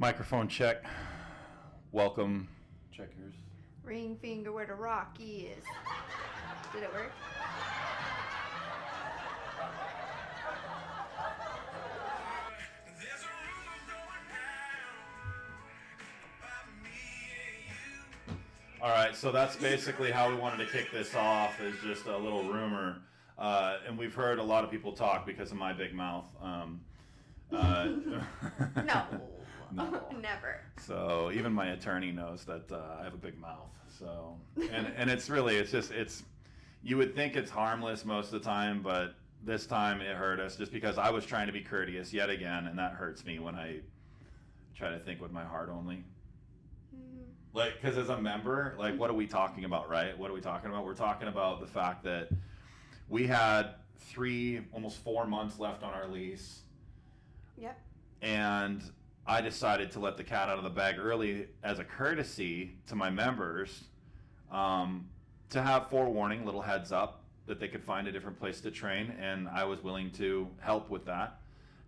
Microphone check. Welcome. Check yours. Ring finger where the rock is. Did it work? All right, so that's basically how we wanted to kick this off, is just a little rumor. And we've heard a lot of people talk because of my big mouth. No. No. Never. So even my attorney knows that I have a big mouth. So and it's just you would think it's harmless most of the time, but this time it hurt us just because I was trying to be courteous yet again, and that hurts me when I try to think with my heart only. Like, because as a member, like, what are we talking about, right? What are we talking about? We're talking about the fact that we had 3, almost 4 months left on our lease. Yep. And I decided to let the cat out of the bag early as a courtesy to my members, to have forewarning, little heads up that they could find a different place to train, and I was willing to help with that.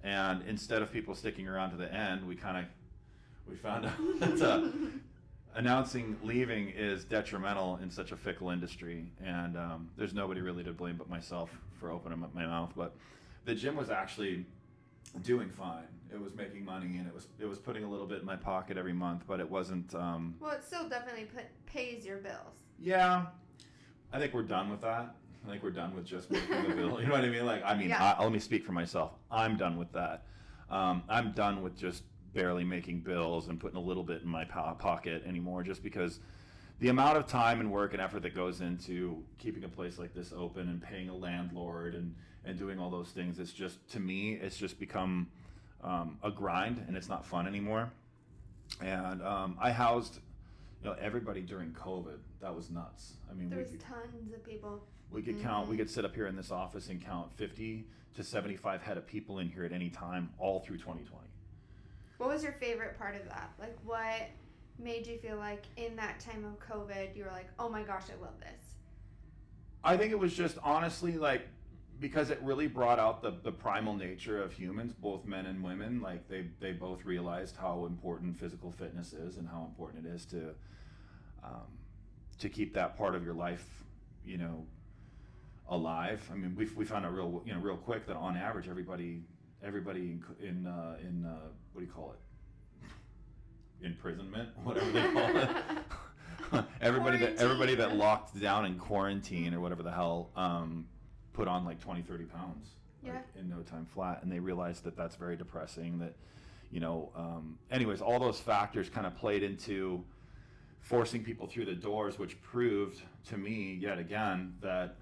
And instead of people sticking around to the end, we found out that announcing leaving is detrimental in such a fickle industry, and there's nobody really to blame but myself for opening up my mouth. But the gym was actually doing fine. It was making money, and it was putting a little bit in my pocket every month, but it wasn't. Well, it still definitely pays your bills. Yeah, I think we're done with that. I think we're done with just making the bill. You know what I mean? Let me speak for myself. I'm done with that. I'm done with just barely making bills and putting a little bit in my pocket anymore, just because the amount of time and work and effort that goes into keeping a place like this open and paying a landlord and doing all those things, it's just, to me, it's just become a grind, and it's not fun anymore. And I housed everybody during COVID. That was nuts. I mean, There's tons of people. We could count. We could sit up here in this office and count 50 to 75 head of people in here at any time, all through 2020. What was your favorite part of that? Like, what made you feel like in that time of COVID, you were like, oh my gosh, I love this? I think it was just honestly like, because it really brought out the primal nature of humans, both men and women. Like they both realized how important physical fitness is and how important it is to keep that part of your life, alive. I mean, we found out real quick that on average, everybody in what do you call it? Imprisonment, whatever they call it. everybody that locked down in quarantine or whatever the hell, put on like 20-30 pounds in no time flat, and they realized that that's very depressing. That anyways, all those factors kind of played into forcing people through the doors, which proved to me yet again that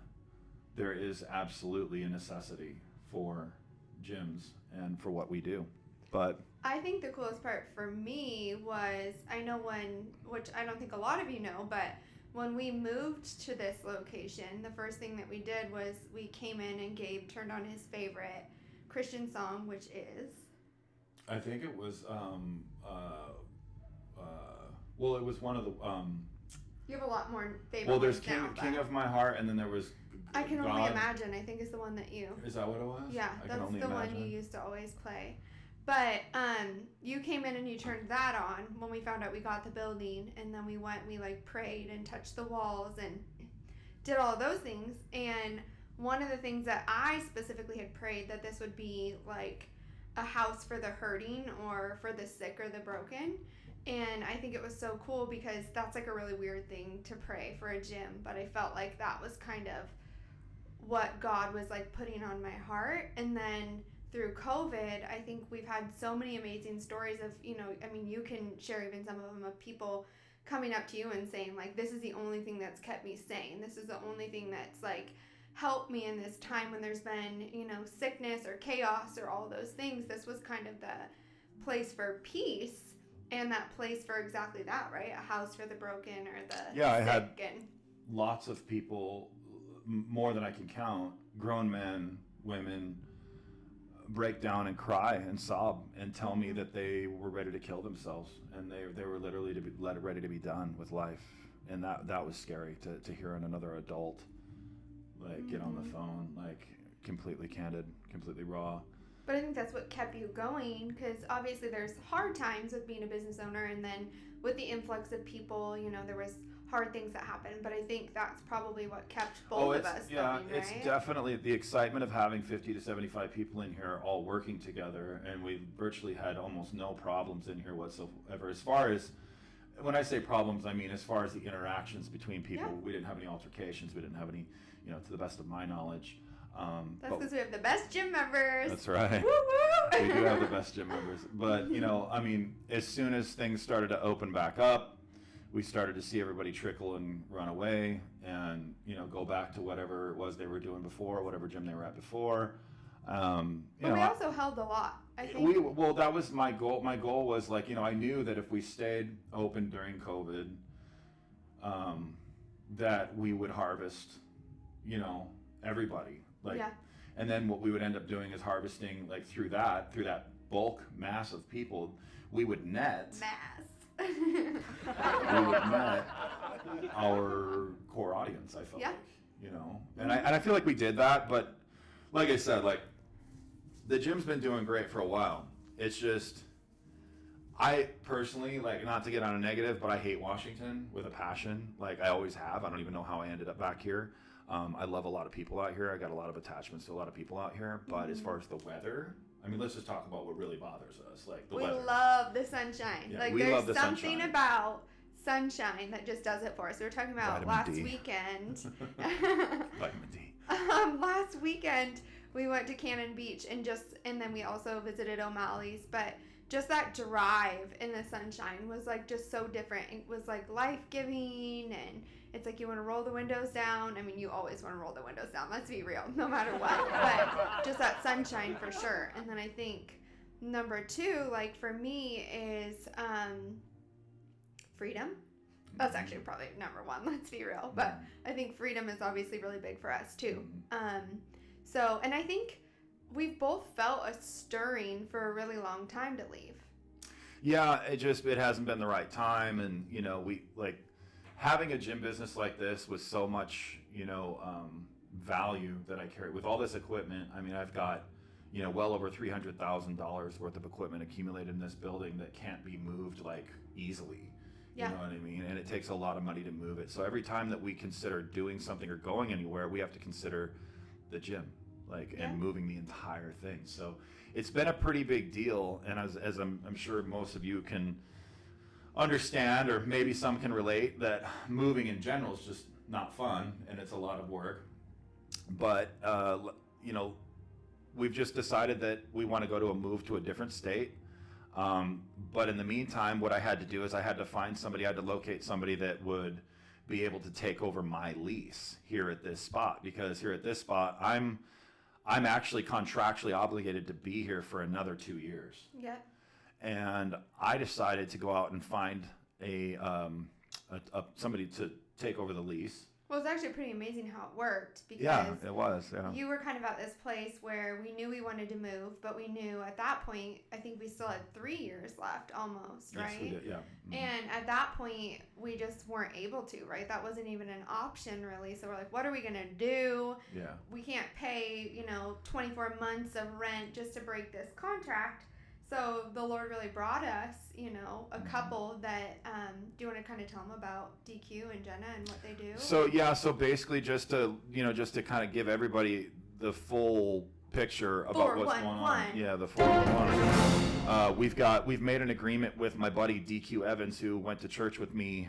there is absolutely a necessity for gyms and for what we do. But I think the coolest part for me was, which I don't think a lot of you know, but when we moved to this location, the first thing that we did was we came in and Gabe turned on his favorite Christian song, which is, I think it was it was one of the you have a lot more favorite well, there's ones King of My Heart, and then there was I Can God. Only Imagine, I think is the one that you... Is that what it was? Yeah, that's the one you used to always play. But you came in and you turned that on when we found out we got the building, and then we prayed and touched the walls and did all those things. And one of the things that I specifically had prayed that this would be like a house for the hurting or for the sick or the broken. And I think it was so cool because that's like a really weird thing to pray for a gym, but I felt like that was kind of what God was like putting on my heart. And then through COVID, I think we've had so many amazing stories of, you can share even some of them, of people coming up to you and saying like, this is the only thing that's kept me sane. This is the only thing that's like helped me in this time when there's been, sickness or chaos or all those things. This was kind of the place for peace and that place for exactly that, right? A house for the broken or the sick. I had lots of people, more than I can count, grown men, women, break down and cry and sob and tell me that they were ready to kill themselves, and they were literally ready to be done with life. And that was scary to hear another adult get on the phone, completely candid, completely raw. But I think that's what kept you going, because obviously there's hard times with being a business owner, and then with the influx of people, there was hard things that happened. But I think that's probably what kept both of us going, right? It's definitely the excitement of having 50 to 75 people in here all working together, and we virtually had almost no problems in here whatsoever. As far as, when I say problems, I mean as far as the interactions between people, we didn't have any altercations, we didn't have any, to the best of my knowledge. That's because we have the best gym members. That's right. Woo woo! We do have the best gym members. But, as soon as things started to open back up, we started to see everybody trickle and run away and, go back to whatever it was they were doing before, whatever gym they were at before. But we also held a lot, I think. Well, that was my goal. My goal was I knew that if we stayed open during COVID, that we would harvest, everybody. And then what we would end up doing is harvesting through that bulk mass of people, we would net our core audience. I felt and I feel like we did that, but like I said, the gym's been doing great for a while. It's just, I personally, not to get on a negative, but I hate Washington with a passion. I always have. I don't even know how I ended up back here. I love a lot of people out here. I got a lot of attachments to a lot of people out here. But as far as the weather, let's just talk about what really bothers us, the weather. We love the sunshine. Yeah, we there's love the something sunshine. About sunshine that just does it for us. We were talking about Vitamin D. weekend. Vitamin D. Last weekend we went to Cannon Beach and then we also visited O'Malley's, but just that drive in the sunshine was just so different. It was life-giving, and it's you want to roll the windows down. You always want to roll the windows down, let's be real, no matter what. But just that sunshine for sure. And then I think number 2, for me, is freedom. That's actually probably number 1, let's be real. But I think freedom is obviously really big for us too. And I think we've both felt a stirring for a really long time to leave. Yeah, it hasn't been the right time, and we having a gym business like this with so much value that I carry with all this equipment. I've got well over $300,000 worth of equipment accumulated in this building that can't be moved easily. You know what I mean? And it takes a lot of money to move it. So every time that we consider doing something or going anywhere, we have to consider the gym, and moving the entire thing. So it's been a pretty big deal. And as I'm sure most of you can understand, or maybe some can relate, that moving in general is just not fun and it's a lot of work. But, we've just decided that we want to go to a move to a different state. But in the meantime, what I had to do is I had to locate somebody that would be able to take over my lease here at this spot, because here at this spot, I'm actually contractually obligated to be here for another 2 years. Yeah. And I decided to go out and find somebody to take over the lease. Well, it's actually pretty amazing how it worked, because it was. You were kind of at this place where we knew we wanted to move, but we knew at that point, I think we still had 3 years left almost, right? Yes, we did, yeah. Mm-hmm. And at that point, we just weren't able to, right? That wasn't even an option, really. So we're like, what are we going to do? Yeah. We can't pay, 24 months of rent just to break this contract. So the Lord really brought us, a couple that, do you want to kind of tell them about DQ and Jenna and what they do? So basically just to kind of give everybody the full picture about what's going on. Yeah, the 411. We've made an agreement with my buddy DQ Evans, who went to church with me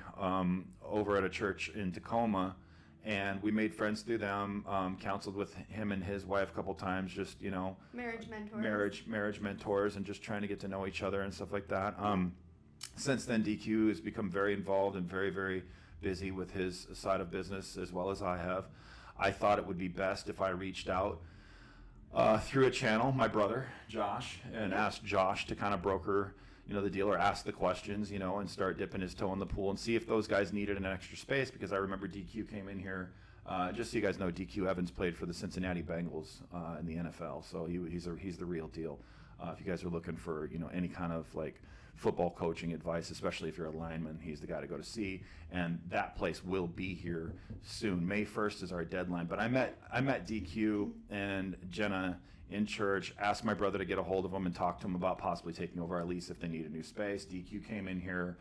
over at a church in Tacoma. And we made friends through them, counseled with him and his wife a couple times, just, marriage mentors, and just trying to get to know each other and stuff like that. Since then, DQ has become very involved and very, very busy with his side of business, as well as I have. I thought it would be best if I reached out through a channel, my brother, Josh, and asked Josh to kind of broker the deal, or ask the questions, and start dipping his toe in the pool and see if those guys needed an extra space, because I remember DQ came in here, just so you guys know, DQ Evans played for the Cincinnati Bengals in the NFL, so he's the real deal. If you guys are looking for, any kind of like football coaching advice, especially if you're a lineman, he's the guy to go to see. And that place will be here soon. May 1st is our deadline. But I met DQ and Jenna in church, asked my brother to get a hold of them and talk to them about possibly taking over our lease if they need a new space. DQ came in here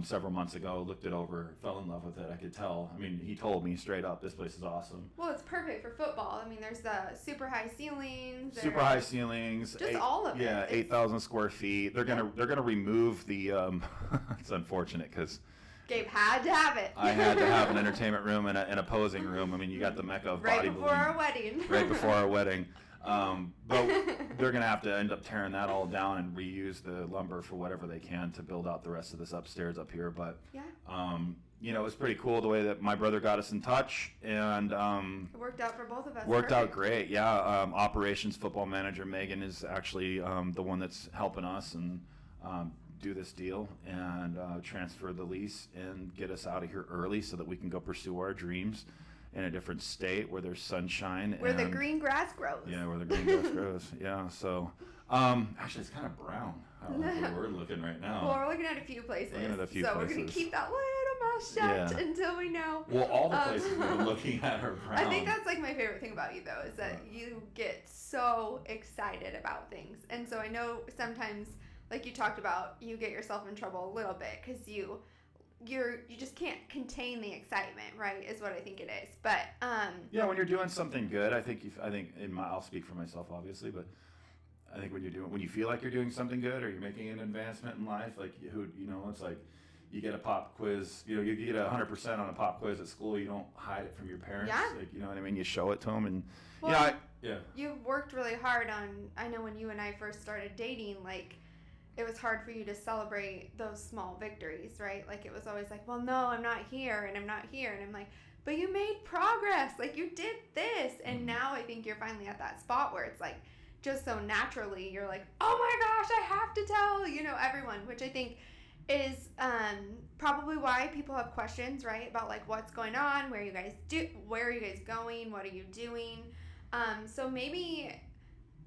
several months ago, looked it over, fell in love with it. I could tell. I mean, he told me straight up, this place is awesome. Well, it's perfect for football. I mean, there's the super high ceilings. Just all of it. Yeah, 8,000 square feet. They're gonna remove the. It's unfortunate because Gabe had to have it. I had to have an entertainment room and a posing room. I mean, you got the Mecca of right bodybuilding. Before our wedding. Right before our wedding. But they're going to have to end up tearing that all down and reuse the lumber for whatever they can to build out the rest of this upstairs up here. But, it was pretty cool the way that my brother got us in touch. And it worked out for both of us. Worked out great, yeah. Operations football manager Megan is actually the one that's helping us and do this deal and transfer the lease and get us out of here early so that we can go pursue our dreams in a different state where there's sunshine. Where the green grass grows. Yeah, where the green grass grows. Yeah, so actually it's kind of brown. I don't know where we're looking right now. Well, we're looking at a few places. So we're going to keep that little mouth shut until we know. Well, all the places we've been looking at are brown. I think that's like my favorite thing about you, though, is that you get so excited about things. And so I know sometimes, like you talked about, you get yourself in trouble a little bit because you just can't contain the excitement, right? Is what I think it is. But when you're doing something good, I'll speak for myself obviously, but I think when you feel like you're doing something good or you're making an advancement in life, like it's like you get a pop quiz, you get 100% on a pop quiz at school, you don't hide it from your parents. Yeah. Like, you know what I mean? You show it to them and you've worked really hard on. I know when you and I first started dating, like, it was hard for you to celebrate those small victories, right? Like, it was always like, well, no, I'm not here, and I'm not here. And I'm like, but you made progress. Like, you did this. And now I think you're finally at that spot where it's like, just so naturally, you're like, oh my gosh, I have to tell, everyone, which I think is probably why people have questions, right? About, like, what's going on, where are you guys going, what are you doing? So maybe,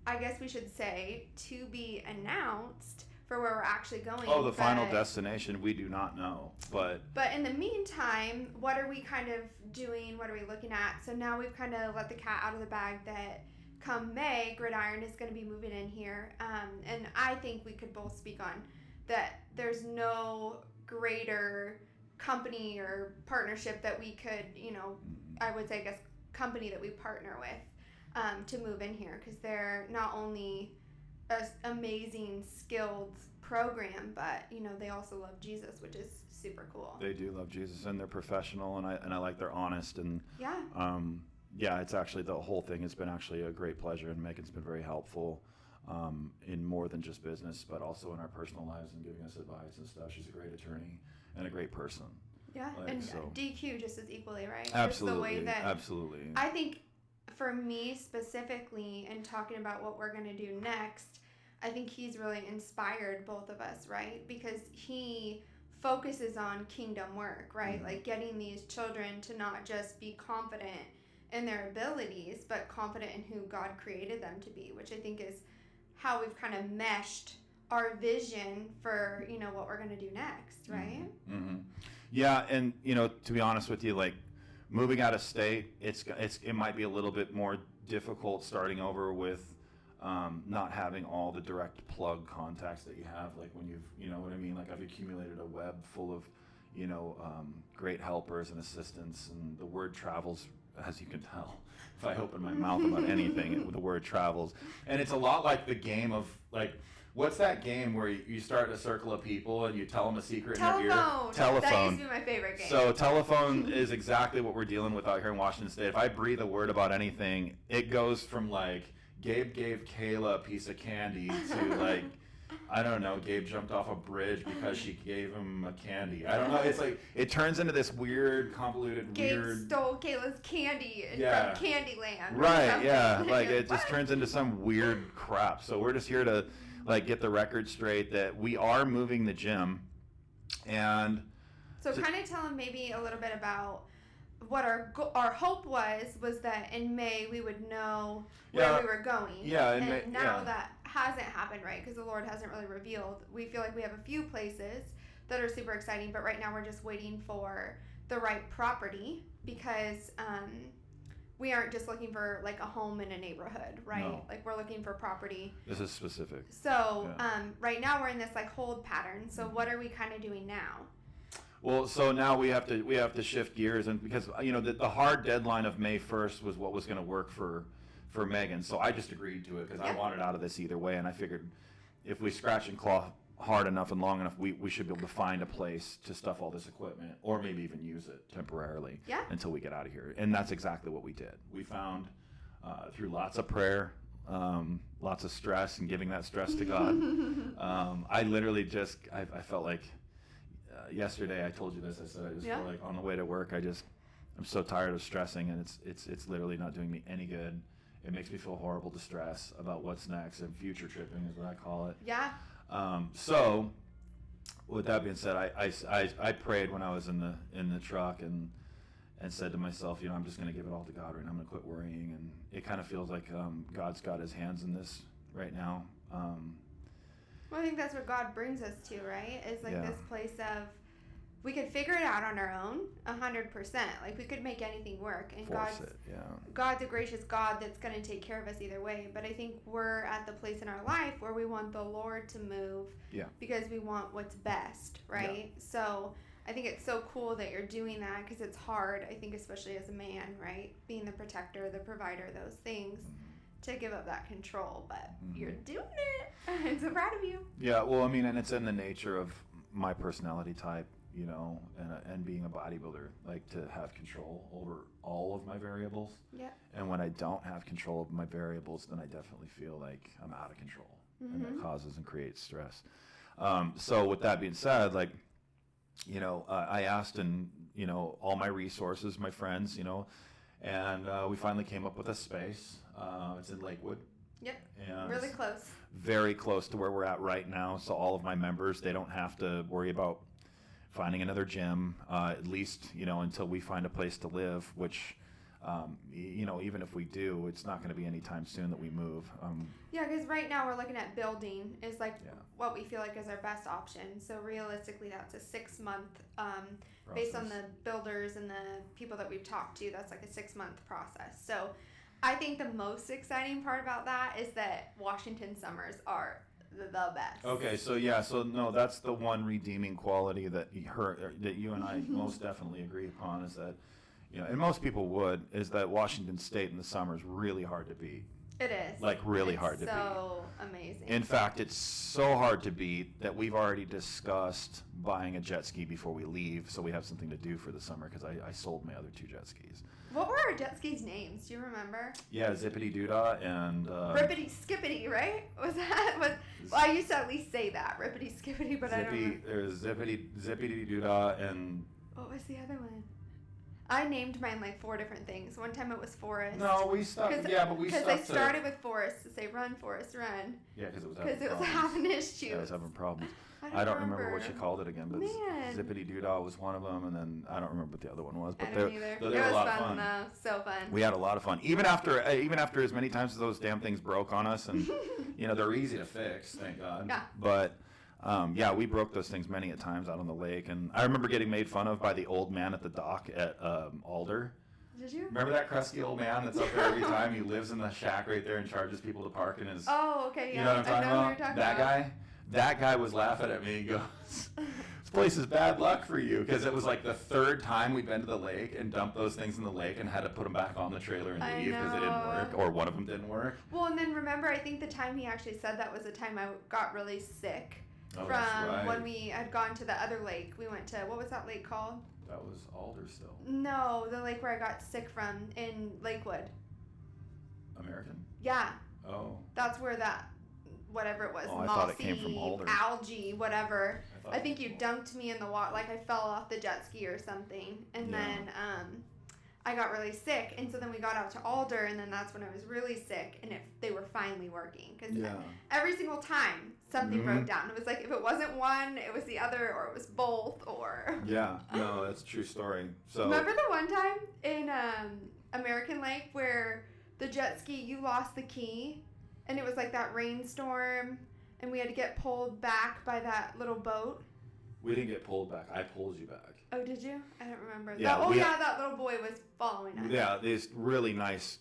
I guess we should say, to be announced for where we're actually going. Oh, the final destination, we do not know. But in the meantime, what are we kind of doing? What are we looking at? So now we've kind of let the cat out of the bag that come May, Gridiron is going to be moving in here. And I think we could both speak on that there's no greater company or partnership that we could, I would say, I guess, company that we partner with to move in here, because they're not only an amazing, skilled program, but they also love Jesus, which is super cool. They do love Jesus, and they're professional, and I like they're honest, and it's actually, the whole thing has been actually a great pleasure, and Megan's been very helpful in more than just business, but also in our personal lives and giving us advice and stuff. She's a great attorney and a great person. Yeah, DQ just as equally, right? Absolutely, just the way that, absolutely. I think for me specifically, and talking about what we're going to do next, I think he's really inspired both of us, right? Because he focuses on kingdom work, right? Mm-hmm. Like getting these children to not just be confident in their abilities, but confident in who God created them to be, which I think is how we've kind of meshed our vision for, what we're going to do next, right? Mm-hmm. Yeah, and, to be honest with you, like, moving out of state, it might be a little bit more difficult starting over with not having all the direct plug contacts that you have. Like when you know what I mean? Like I've accumulated a web full of, great helpers and assistants, and the word travels, as you can tell. If I open my mouth about anything, the word travels. And it's a lot like the game of, like, what's that game where you start a circle of people and you tell them a secret in their ear? Telephone. That used to be my favorite game. So telephone is exactly what we're dealing with out here in Washington State. If I breathe a word about anything, it goes from, like, Gabe gave Kayla a piece of candy to, like, I don't know, Gabe jumped off a bridge because she gave him a candy. I don't know. It's like, it turns into this weird, convoluted, Gabe stole Kayla's candy from Candyland. Right, yeah. Like, it just turns into some weird crap. So we're just here to, like, get the record straight that we are moving the gym. And so kind of tell them maybe a little bit about what our hope was that in May we would know where we were going. Yeah, and now that hasn't happened, right? Because the Lord hasn't really revealed. We feel like we have a few places that are super exciting, but right now we're just waiting for the right property because we aren't just looking for like a home in a neighborhood, right? No. Like we're looking for property. This is specific. So right now we're in this like hold pattern. So what are we kind of doing now? Well, so now we have to shift gears, and because the hard deadline of May 1st was what was going to work for Megan. So I just agreed to it because I wanted out of this either way, and I figured if we scratch and claw hard enough and long enough, we should be able to find a place to stuff all this equipment, or maybe even use it temporarily until we get out of here. And that's exactly what we did. We found through lots of prayer, lots of stress, and giving that stress to God. I literally I felt like yesterday I told you this. I said I just feel like on the way to work I'm so tired of stressing, and it's literally not doing me any good. It makes me feel horrible to stress about what's next, and future tripping is what I call it. Yeah. So, with that being said, I prayed when I was in the truck and said to myself, I'm just going to give it all to God, right now. I'm going to quit worrying, and it kind of feels like God's got His hands in this right now. Well, I think that's what God brings us to, right? Is like this place of we could figure it out on our own, 100%. Like we could make anything work, and God's a gracious God that's going to take care of us either way. But I think we're at the place in our life where we want the Lord to move, because we want what's best, right? Yeah. So I think it's so cool that you're doing that because it's hard. I think especially as a man, right, being the protector, the provider, those things. To give up that control, but you're doing it. I'm so proud of you. Yeah, well, I mean, and it's in the nature of my personality type, and being a bodybuilder, like to have control over all of my variables. Yeah. And when I don't have control of my variables, then I definitely feel like I'm out of control, and that causes and creates stress. So with that being said, like, I asked all my resources, my friends, and we finally came up with a space. It's in Lakewood. Yep. And really close. Very close to where we're at right now. So all of my members, they don't have to worry about finding another gym, at least, until we find a place to live, which, even if we do, it's not going to be anytime soon that we move. Because right now we're looking at building is like what we feel like is our best option. So realistically, that's a 6-month, based on the builders and the people that we've talked to, that's like a 6-month process. So I think the most exciting part about that is that Washington summers are the best. Okay, so no, that's the one redeeming quality that you and I most definitely agree upon is that, and most people would, is that Washington State in the summer is really hard to beat. It is. Like really hard to beat. So amazing. In fact, it's so hard to beat that we've already discussed buying a jet ski before we leave, so we have something to do for the summer because I sold my other 2 jet skis. What were our jet skis' names? Do you remember? Yeah, Zippity Doodah and... Rippity Skippity, right? Was that what? Well, I used to at least say that, Rippity Skippity, but I don't remember. There's Zippity Doodah and... What was the other one? I named mine like 4 different things. One time it was Forrest. No, we stuck. Because I started with Forrest to say run, Forrest, run. Yeah, because it was having issues. Yeah, it was having problems. I don't remember what she called it again, but Zippity Doodah was one of them, and then I don't remember what the other one was. But I don't either. They were a lot of fun. Though. So fun. We had a lot of fun, even after as many times as those damn things broke on us, and they're easy to fix, thank God. Yeah. But we broke those things many a times out on the lake, and I remember getting made fun of by the old man at the dock at Alder. Did you? Remember that crusty old man that's up there every time? He lives in the shack right there and charges people to park in his... Oh, okay, yeah. You know what I'm talking about? That guy? That guy was laughing at me. He goes, this place is bad luck for you. Because it was like the 3rd time we'd been to the lake and dumped those things in the lake and had to put them back on the trailer and leave because they didn't work. Or one of them didn't work. Well, and then remember, I think the time he actually said that was the time I got really sick. Oh, that's right. When we had gone to the other lake. We went to, what was that lake called? That was Alder still. No, the lake where I got sick from in Lakewood. American? Yeah. Oh. That's where that... whatever it was, I thought it came from Alder. Algae, whatever. I think you dunked me in the water, like I fell off the jet ski or something, and then I got really sick, and so then we got out to Alder, and then that's when I was really sick, and they were finally working, because every single time something broke down. It was like if it wasn't one, it was the other, or it was both, or... Yeah, no, that's a true story. So remember the one time in American Lake where the jet ski, you lost the key, and it was like that rainstorm, and we had to get pulled back by that little boat. We didn't get pulled back. I pulled you back. Oh, did you? I don't remember. Yeah, That little boy was following us. Yeah, these really nice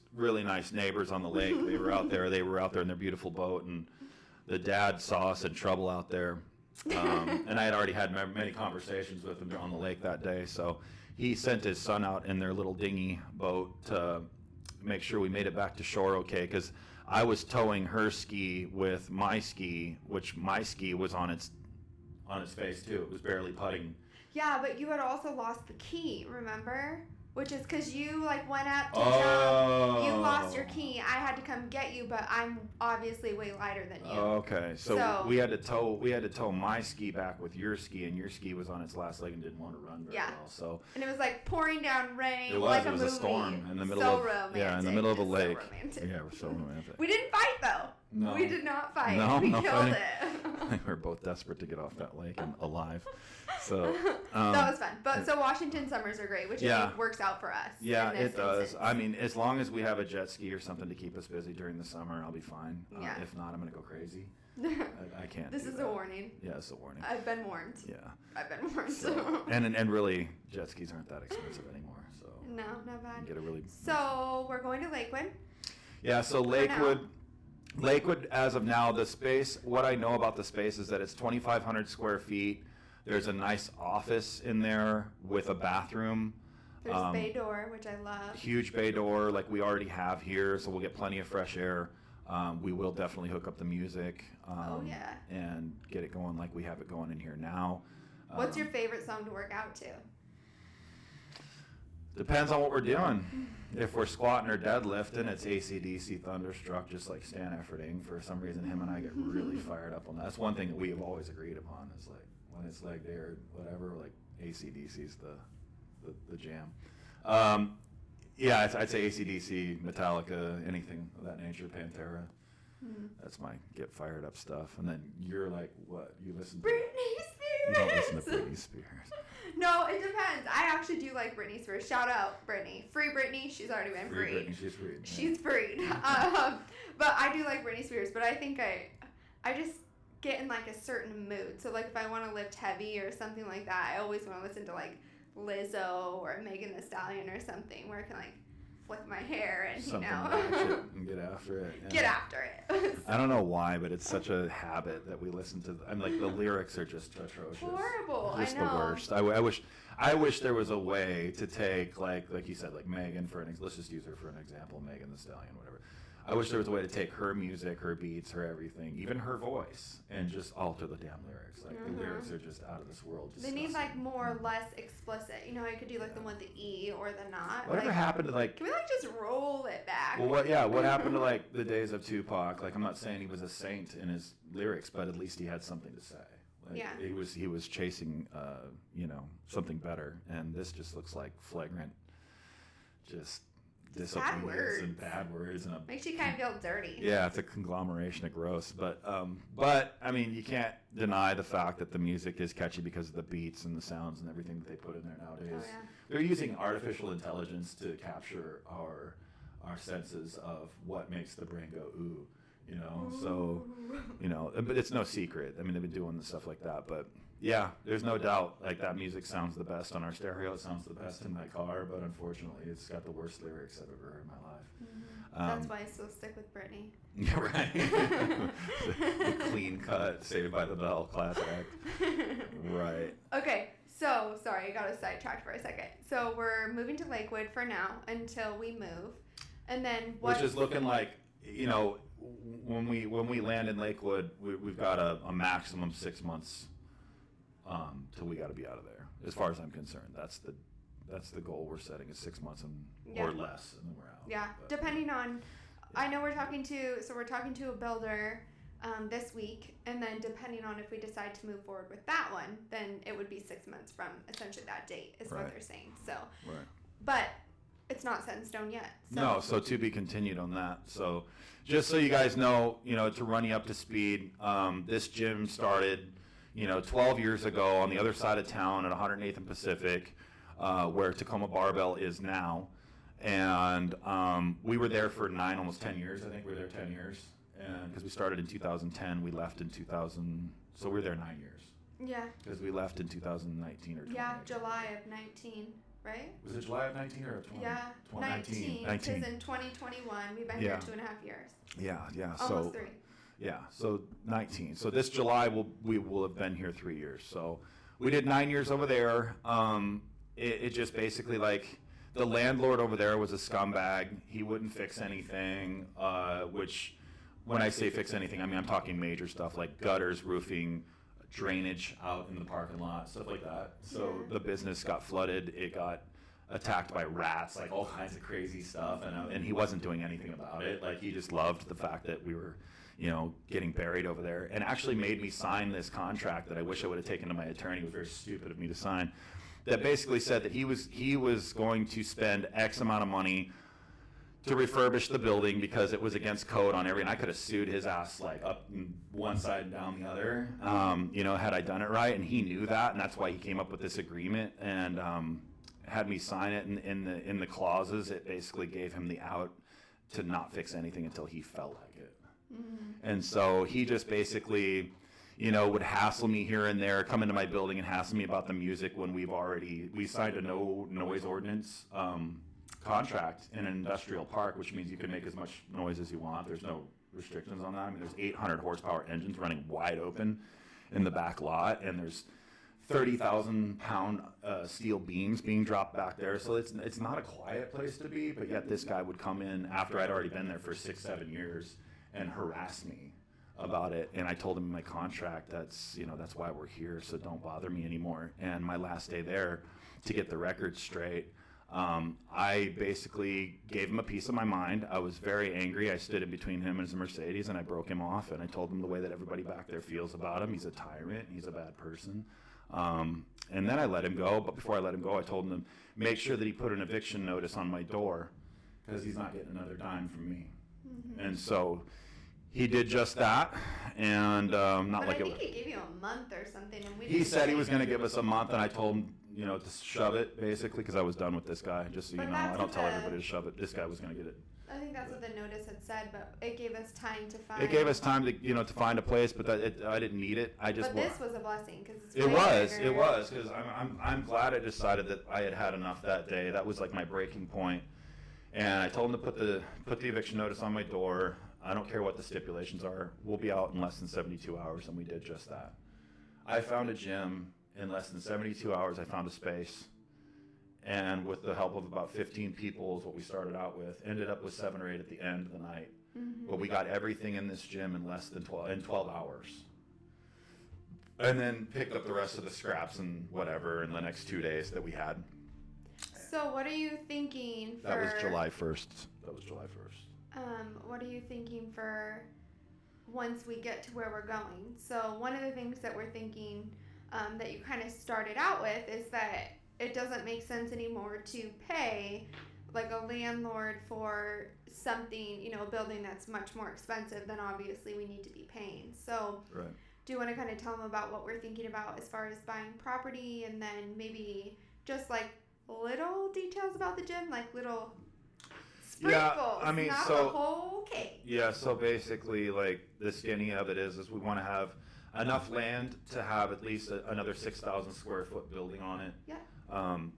neighbors on the lake. They were out there in their beautiful boat, and the dad saw us in trouble out there. And I had already had many conversations with him on the lake that day, so he sent his son out in their little dinghy boat to make sure we made it back to shore okay, because I was towing her ski with my ski, which my ski was on its face too. It was barely putting. Yeah, but you had also lost the key, remember? Which is because you went up to jump. You lost your key. I had to come get you, but I'm obviously way lighter than you. Okay, so we had to tow my ski back with your ski, and your ski was on its last leg and didn't want to run very well. So and it was pouring down rain. It was a storm in the middle of romantic. in the middle of a lake. So romantic. Yeah, it was so romantic. We didn't fight though. No. We did not fight. No, we no killed fighting. it. We were both desperate to get off that lake and alive. So that was fun. But so Washington summers are great, which I think works out for us. Yeah, it does. Instance. I mean, as long as we have a jet ski or something to keep us busy during the summer, I'll be fine. If not, I'm going to go crazy. I can't. This is a warning. Yeah, it's a warning. I've been warned. Yeah. I've been warned. So, and really, jet skis aren't that expensive anymore. So no, not bad. You get a really. So we're going to Lakewood. Yeah. So Lakewood, as of now, the space. What I know about the space is that it's 2,500 square feet. There's a nice office in there with a bathroom. There's a bay door, which I love. Huge bay door, like we already have here, so we'll get plenty of fresh air. We will definitely hook up the music. And get it going like we have it going in here now. What's your favorite song to work out to? Depends on what we're doing. If we're squatting or deadlifting, it's AC/DC Thunderstruck, just like Stan Efferding. For some reason, him and I get really fired up on that. That's one thing that we have always agreed upon is when it's leg day or whatever, AC/DC's the jam. I'd say AC/DC, Metallica, anything of that nature, Pantera. That's my get fired up stuff. And then you're like, what? You listen to Britney Spears. You don't listen to Britney Spears. No, it depends. I actually do like Britney Spears. Shout out Britney. Free Britney. She's already been freed. Britney, she's freed. She's freed. But I do like Britney Spears. But I think I just get in a certain mood. So if I want to lift heavy or something like that, I always want to listen to Lizzo or Megan Thee Stallion or something where I can flick my hair and something ratchet and get after it. Yeah. Get after it. I don't know why, but it's such a habit that we listen to. And the lyrics are just atrocious. Horrible. Just I know. The worst. I wish there was a way to take like you said, Megan let's just use her for an example, Megan Thee Stallion, whatever. I wish there was a way to take her music, her beats, her everything, even her voice, and just alter the damn lyrics. The lyrics are just out of this world. They need more or less explicit. You know, I could do the one with the E or the not. Whatever happened to Can we just roll it back? Well, what happened to the days of Tupac? I'm not saying he was a saint in his lyrics, but at least he had something to say. He was chasing something better, and this just looks like flagrant just disobedience and bad words and makes you kind of feel dirty. Yeah, it's a conglomeration of gross. But I mean, you can't deny the fact that the music is catchy because of the beats and the sounds and everything that they put in there nowadays. Oh, yeah. They're using artificial intelligence to capture our senses of what makes the brain go ooh. So but it's no secret. I mean, they've been doing stuff like that, but yeah, there's no doubt that music sounds the best on our stereo. It sounds the best in my car, but unfortunately it's got the worst lyrics I've ever heard in my life. That's why I still stick with Britney. Yeah, right. the clean cut Saved by the Bell classic. Right. Okay, so sorry, I got us sidetracked for a second. So we're moving to Lakewood for now until we move, and then which is looking like when we land in Lakewood, we've got a maximum 6 months till we got to be out of there. As far as I'm concerned, that's the goal we're setting is 6 months or less, and then we're out. Yeah, but, depending on. Yeah. I know we're talking to a builder this week, and then depending on if we decide to move forward with that one, then it would be 6 months from essentially that date is what they're saying. So, but it's not set in stone yet. So. No, so to be continued on that. So just so you guys know, to run you up to speed, this gym started, 12 years ago on the other side of town at 108th and Pacific, where Tacoma Barbell is now. And we were there for almost 10 years. I think we were there 10 years. and because we started in 2010, we left in 2000, so we were there 9 years. Yeah. Because we left in 2019 or 20. Yeah, July of 19, right? Was it July of 19 or 20? Yeah, 19. Because in 2021, we've been here 2.5 years. Yeah. Almost 3. Yeah, so 19. So this July we will have been here 3 years. So we did 9 years over there. It just basically like the landlord over there was a scumbag. He wouldn't fix anything, which when I say fix anything, I mean I'm talking major stuff like gutters, roofing, drainage out in the parking lot, stuff like that. So the business got flooded. It got attacked by rats, like all kinds of crazy stuff. And he wasn't doing anything about it. Like he just loved the fact that we were, getting buried over there, and actually made me sign this contract that I wish I would have taken to my attorney. It was very stupid of me to sign. That basically said that he was going to spend X amount of money to refurbish the building because it was against code on and I could have sued his ass like up one side and down the other, had I done it right, and he knew that, and that's why he came up with this agreement and had me sign it. And in the clauses, it basically gave him the out to not fix anything until he felt like it. Mm-hmm. And so he just basically, would hassle me here and there, come into my building and hassle me about the music when we signed a no noise ordinance contract in an industrial park, which means you can make as much noise as you want. There's no restrictions on that. I mean, there's 800 horsepower engines running wide open in the back lot, and there's 30,000 pound steel beams being dropped back there. So it's not a quiet place to be, but yet this guy would come in after I'd already been there for 6-7 years and harass me about it. And I told him in my contract, that's why we're here, so don't bother me anymore. And my last day there, to get the record straight, I basically gave him a piece of my mind. I was very angry. I stood in between him and his Mercedes, and I broke him off, and I told him the way that everybody back there feels about him. He's a tyrant. He's a bad person. And then I let him go, but before I let him go, I told him to make sure that he put an eviction notice on my door because he's not getting another dime from me. Mm-hmm. And so he did just that, and I think he gave you a month or something. And he said he was going to give us a month, and I told him, to shove it, basically, because I was done with this guy. Just so you know, I don't tell everybody to shove it. This guy was going to get it. I think that's what the notice had said, but it gave us time to find. It gave us time to, to find a place, but I didn't need it. But this was a blessing because it's. It was because I'm glad I decided that I had enough that day. That was like my breaking point, and I told him to put the eviction notice on my door. I don't care what the stipulations are. We'll be out in less than 72 hours, and we did just that. I found a gym in less than 72 hours. I found a space. And with the help of about 15 people is what we started out with. Ended up with 7 or 8 at the end of the night. Mm-hmm. But we got everything in this gym in less than 12 hours. And then picked up the rest of the scraps and whatever in the next 2 days that we had. So what are you thinking for... That was July 1st. What are you thinking for once we get to where we're going? So one of the things that we're thinking that you kind of started out with is that it doesn't make sense anymore to pay like a landlord for something, a building that's much more expensive than obviously we need to be paying. So right. Do you want to kind of tell them about what we're thinking about as far as buying property, and then maybe just like little details about the gym, like little sprinkles, not the whole cake. Yeah, so basically like the skinny of it is we want to have enough land to have at least another 6,000 square foot building on it. Yeah.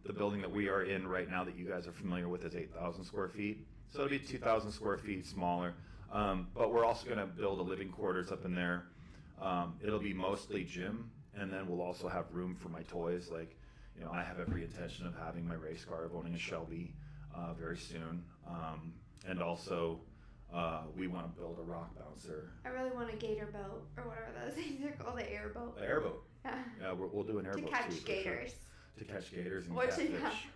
The building that we are in right now that you guys are familiar with is 8,000 square feet. So it'll be 2,000 square feet smaller. But we're also going to build a living quarters up in there. It'll be mostly gym, and then we'll also have room for my toys. Like, I have every intention of having my race car, of owning a Shelby very soon. And also, we want to build a rock bouncer. I really want a gator boat, or whatever those things are called, the airboat. The airboat. Yeah. Yeah, we'll do an airboat to catch gators. Sure. To catch gators and catfish.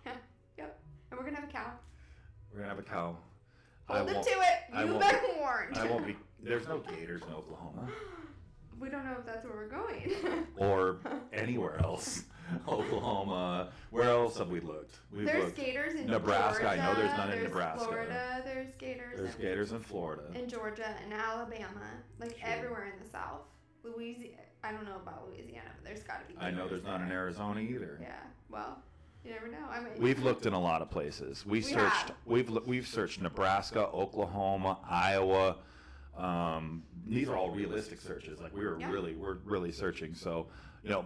Yep. And we're gonna have a cow. We're gonna have a cow. Hold them to it. You've been warned. I won't be. There's no gators in Oklahoma. We don't know if that's where we're going. Or anywhere else. Oklahoma. Where else have we looked? There's gators in Nebraska. Georgia. I know there's none in Nebraska. Florida. There's gators. There's gators in Florida. In Georgia and Alabama. Like Sure. Everywhere in the South. Louisiana. I don't know about Louisiana, but there's got to be. I know there's not in Arizona either. Yeah. Well, you never know. I mean, we've looked in a lot of places. We've searched Nebraska, Oklahoma, Iowa, These are all realistic searches. Like we're Yeah. really searching. So,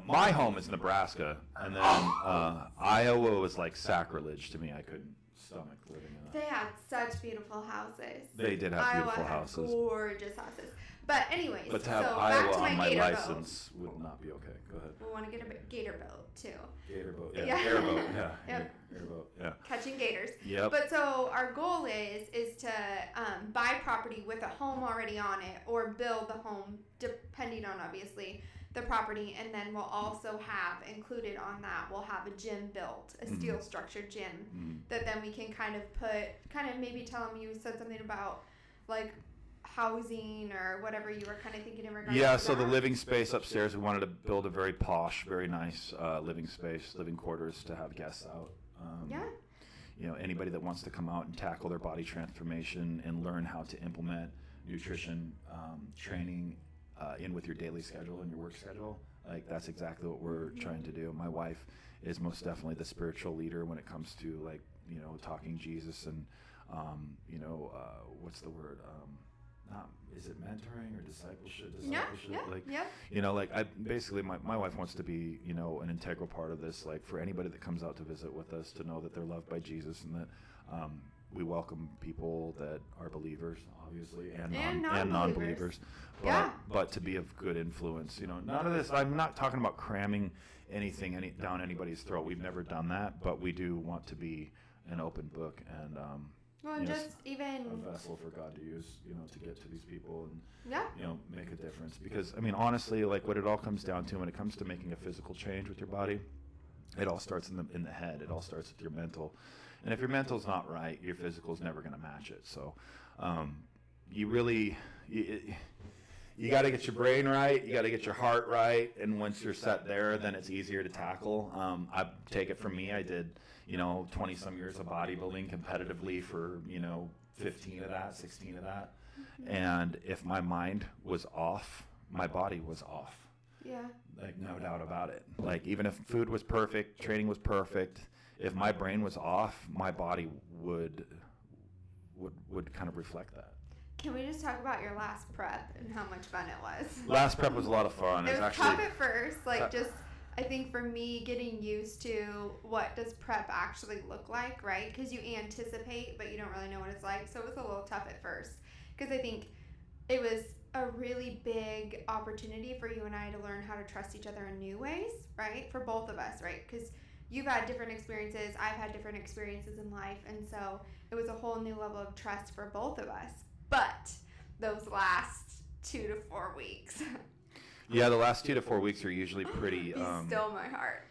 my home is Nebraska, and then Iowa was like sacrilege to me. I couldn't stomach living in They had such beautiful houses. They did have Iowa beautiful had houses. gorgeous houses. But anyways, But to have so Iowa back to my on my gator license would not be okay. Go ahead. boat. We want to get a gator boat too. Gator boat. Yeah. Airboat. Yeah. Yep. Airboat. Yeah. Catching gators. Yep. But so our goal is to buy property with a home already on it, or build the home, depending on obviously the property, and then we'll also have included on that, we'll have a gym built, a steel structured gym that then we can kind of maybe tell them. You said something about like housing or whatever you were kind of thinking in regards to So that. the living space upstairs, we wanted to build a very posh, very nice living quarters to have guests out. Anybody that wants to come out and tackle their body transformation and learn how to implement nutrition training in with your daily schedule and your work schedule, like that's exactly what we're trying to do. My wife is most definitely the spiritual leader when it comes to like talking Jesus and what's the word? Not, is it mentoring or discipleship? I basically my wife wants to be an integral part of this, like for anybody that comes out to visit with us to know that they're loved by Jesus and that we welcome people that are believers obviously and non-believers, but to be of good influence. None of this, I'm not talking about cramming anything down anybody's throat. We've never done that, but we do want to be an open book and just even a vessel for God to use, to get to these people and yeah. Make a difference. Because honestly, like what it all comes down to when it comes to making a physical change with your body, it all starts in the head. It all starts with your mental, and if your mental's not right, your physical's never going to match it. So, you got to get your brain right. You got to get your heart right, and once you're set there, then it's easier to tackle. I take it from me. I did 20 some years of bodybuilding competitively for 15 of that, 16 of that. And if my mind was off, my body was off. Yeah. Like no doubt about it. Like even if food was perfect, training was perfect, if my brain was off, my body would kind of reflect that. Can we just talk about your last prep and how much fun it was? Last prep was a lot of fun. It was actually tough at first, I think for me, getting used to what does prep actually look like, right? Because you anticipate, but you don't really know what it's like. So it was a little tough at first. Because I think it was a really big opportunity for you and I to learn how to trust each other in new ways, right? For both of us, right? Because you've had different experiences. I've had different experiences in life. And so it was a whole new level of trust for both of us. But those last 2 to 4 weeks... Yeah, the last 2 to 4 weeks are usually pretty. Be still my heart.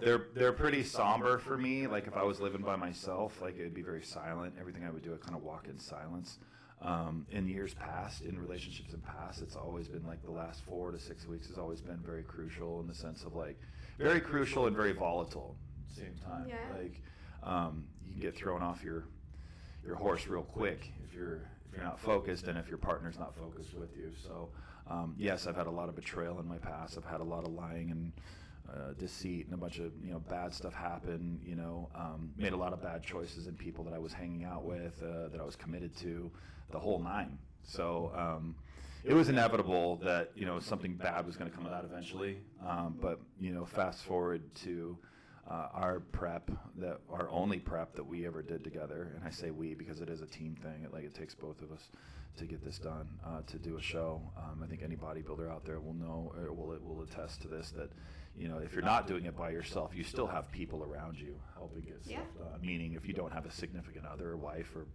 They're pretty somber for me. Like if I was living by myself, like it'd be very silent. Everything I would do, I kind of walk in silence. In years past, in relationships in past, it's always been like the last 4 to 6 weeks has always been very crucial in the sense of like very crucial and very volatile at the same time. Yeah. Like you can get thrown off your horse real quick if you're not focused and if your partner's not focused with you. So. Yes, I've had a lot of betrayal in my past. I've had a lot of lying and deceit and a bunch of bad stuff happen. Made a lot of bad choices in people that I was hanging out with, that I was committed to, the whole nine. So it was inevitable that something bad was going to come of that eventually. But fast forward to our prep, our only prep that we ever did together, and I say we because it is a team thing. It takes both of us to get this done, to do a show. I think any bodybuilder out there will know, or will attest to this, that if you're not doing it by yourself, you still have people around you helping get stuff done. Meaning if you don't have a significant other, or wife or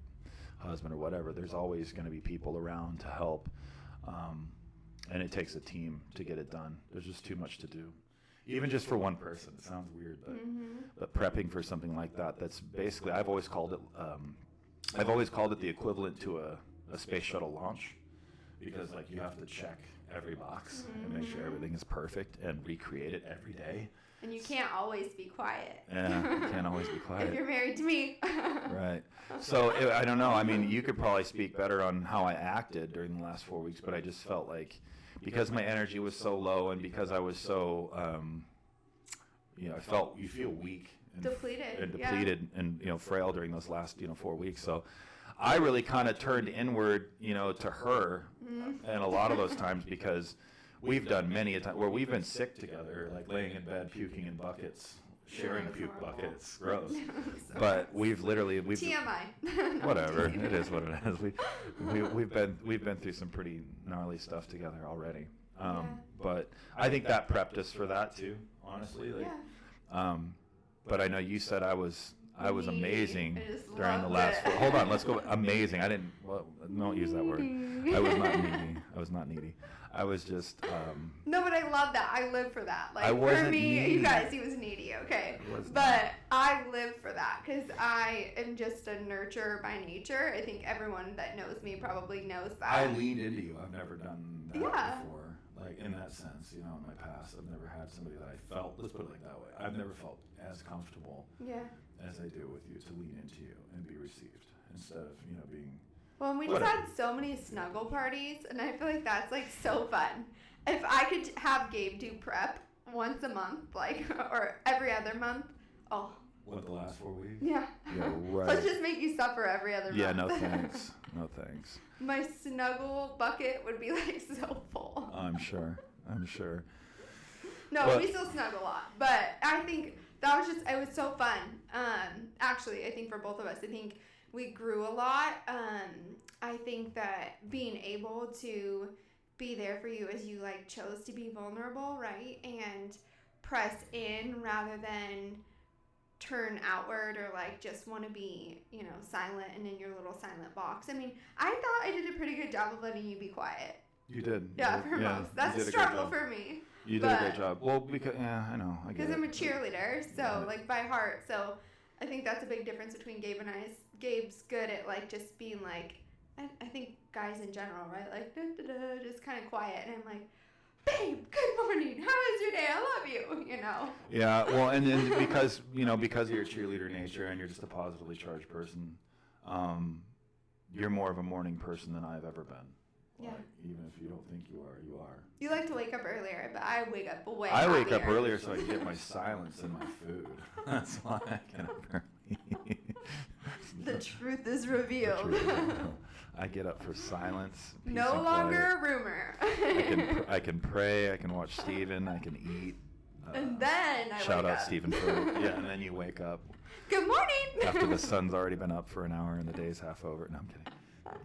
husband or whatever, there's always going to be people around to help, and it takes a team to get it done. There's just too much to do. Even just for one person. It sounds weird, but prepping for something like that, that's basically, I've always called it the equivalent to a space shuttle launch, because like you have to check every box and make sure everything is perfect and recreate it every day. And you can't always be quiet. Yeah, you can't always be quiet. If you're married to me. Right. So I don't know. I mean, you could probably speak better on how I acted during the last 4 weeks, but I just felt like because my energy was so low and because I was so, you feel weak. And depleted and frail during those last 4 weeks. So I really kind of turned inward, to her, and a lot of those times because we've done many a time where we've been sick together, like laying in bed, puking in buckets, sharing puke buckets, gross. But we've TMI. Whatever, it is what it is. We've been through some pretty gnarly stuff together already. But I think that prepped us for that too, honestly. But I know you said I was amazing during the last. Hold on, let's go. Amazing. I didn't. Well, don't use that word. I was not needy. I was just. No, but I love that. I live for that. Like I wasn't for me, needy. you guys, he was needy. Okay, but I live for that because I am just a nurturer by nature. I think everyone that knows me probably knows that. I leaned into you. I've never done that Yeah. before. Like in that sense, in my past, I've never had somebody that I felt. Let's put it like that way. I've never felt as comfortable as I do with you to lean into you and be received instead of being. Well, and we just had so many snuggle parties, and I feel like that's like so fun. If I could have Gabe do prep once a month, like or every other month, oh. What, the last 4 weeks? Yeah. Yeah, right. Let's just make you suffer every other month. Yeah, no thanks. No thanks. My snuggle bucket would be like so full. I'm sure. No, we still snuggle a lot, but I think that was it was so fun. Actually, I think for both of us, I think we grew a lot. I think that being able to be there for you as you like chose to be vulnerable, right? And press in rather than turn outward or like just want to be, silent and in your little silent box. I mean, I thought I did a pretty good job of letting you be quiet. You did. Yeah, for most. That's a struggle for me. You did a great job. Well, because I know. Because I'm a cheerleader, so like by heart. So I think that's a big difference between Gabe and I. Gabe's good at like just being like, I think guys in general, right? Like just kind of quiet, and I'm like, babe, good morning. How is your day? I love you. Yeah. Well, and then because of your cheerleader nature, and you're just a positively charged person, you're more of a morning person than I've ever been. Yeah. Like, even if you don't think you are, you are. You like to wake up earlier, but I wake up way I happier. wake up earlier so I can get my silence in my food. That's why I get up early. The truth is revealed. I get up for silence. No longer a rumor. I can pray. I can watch Steven. I can eat. And then I shout wake out up. Steven for yeah. And then you wake up. Good morning. After the sun's already been up for an hour and the day's half over. No, I'm kidding.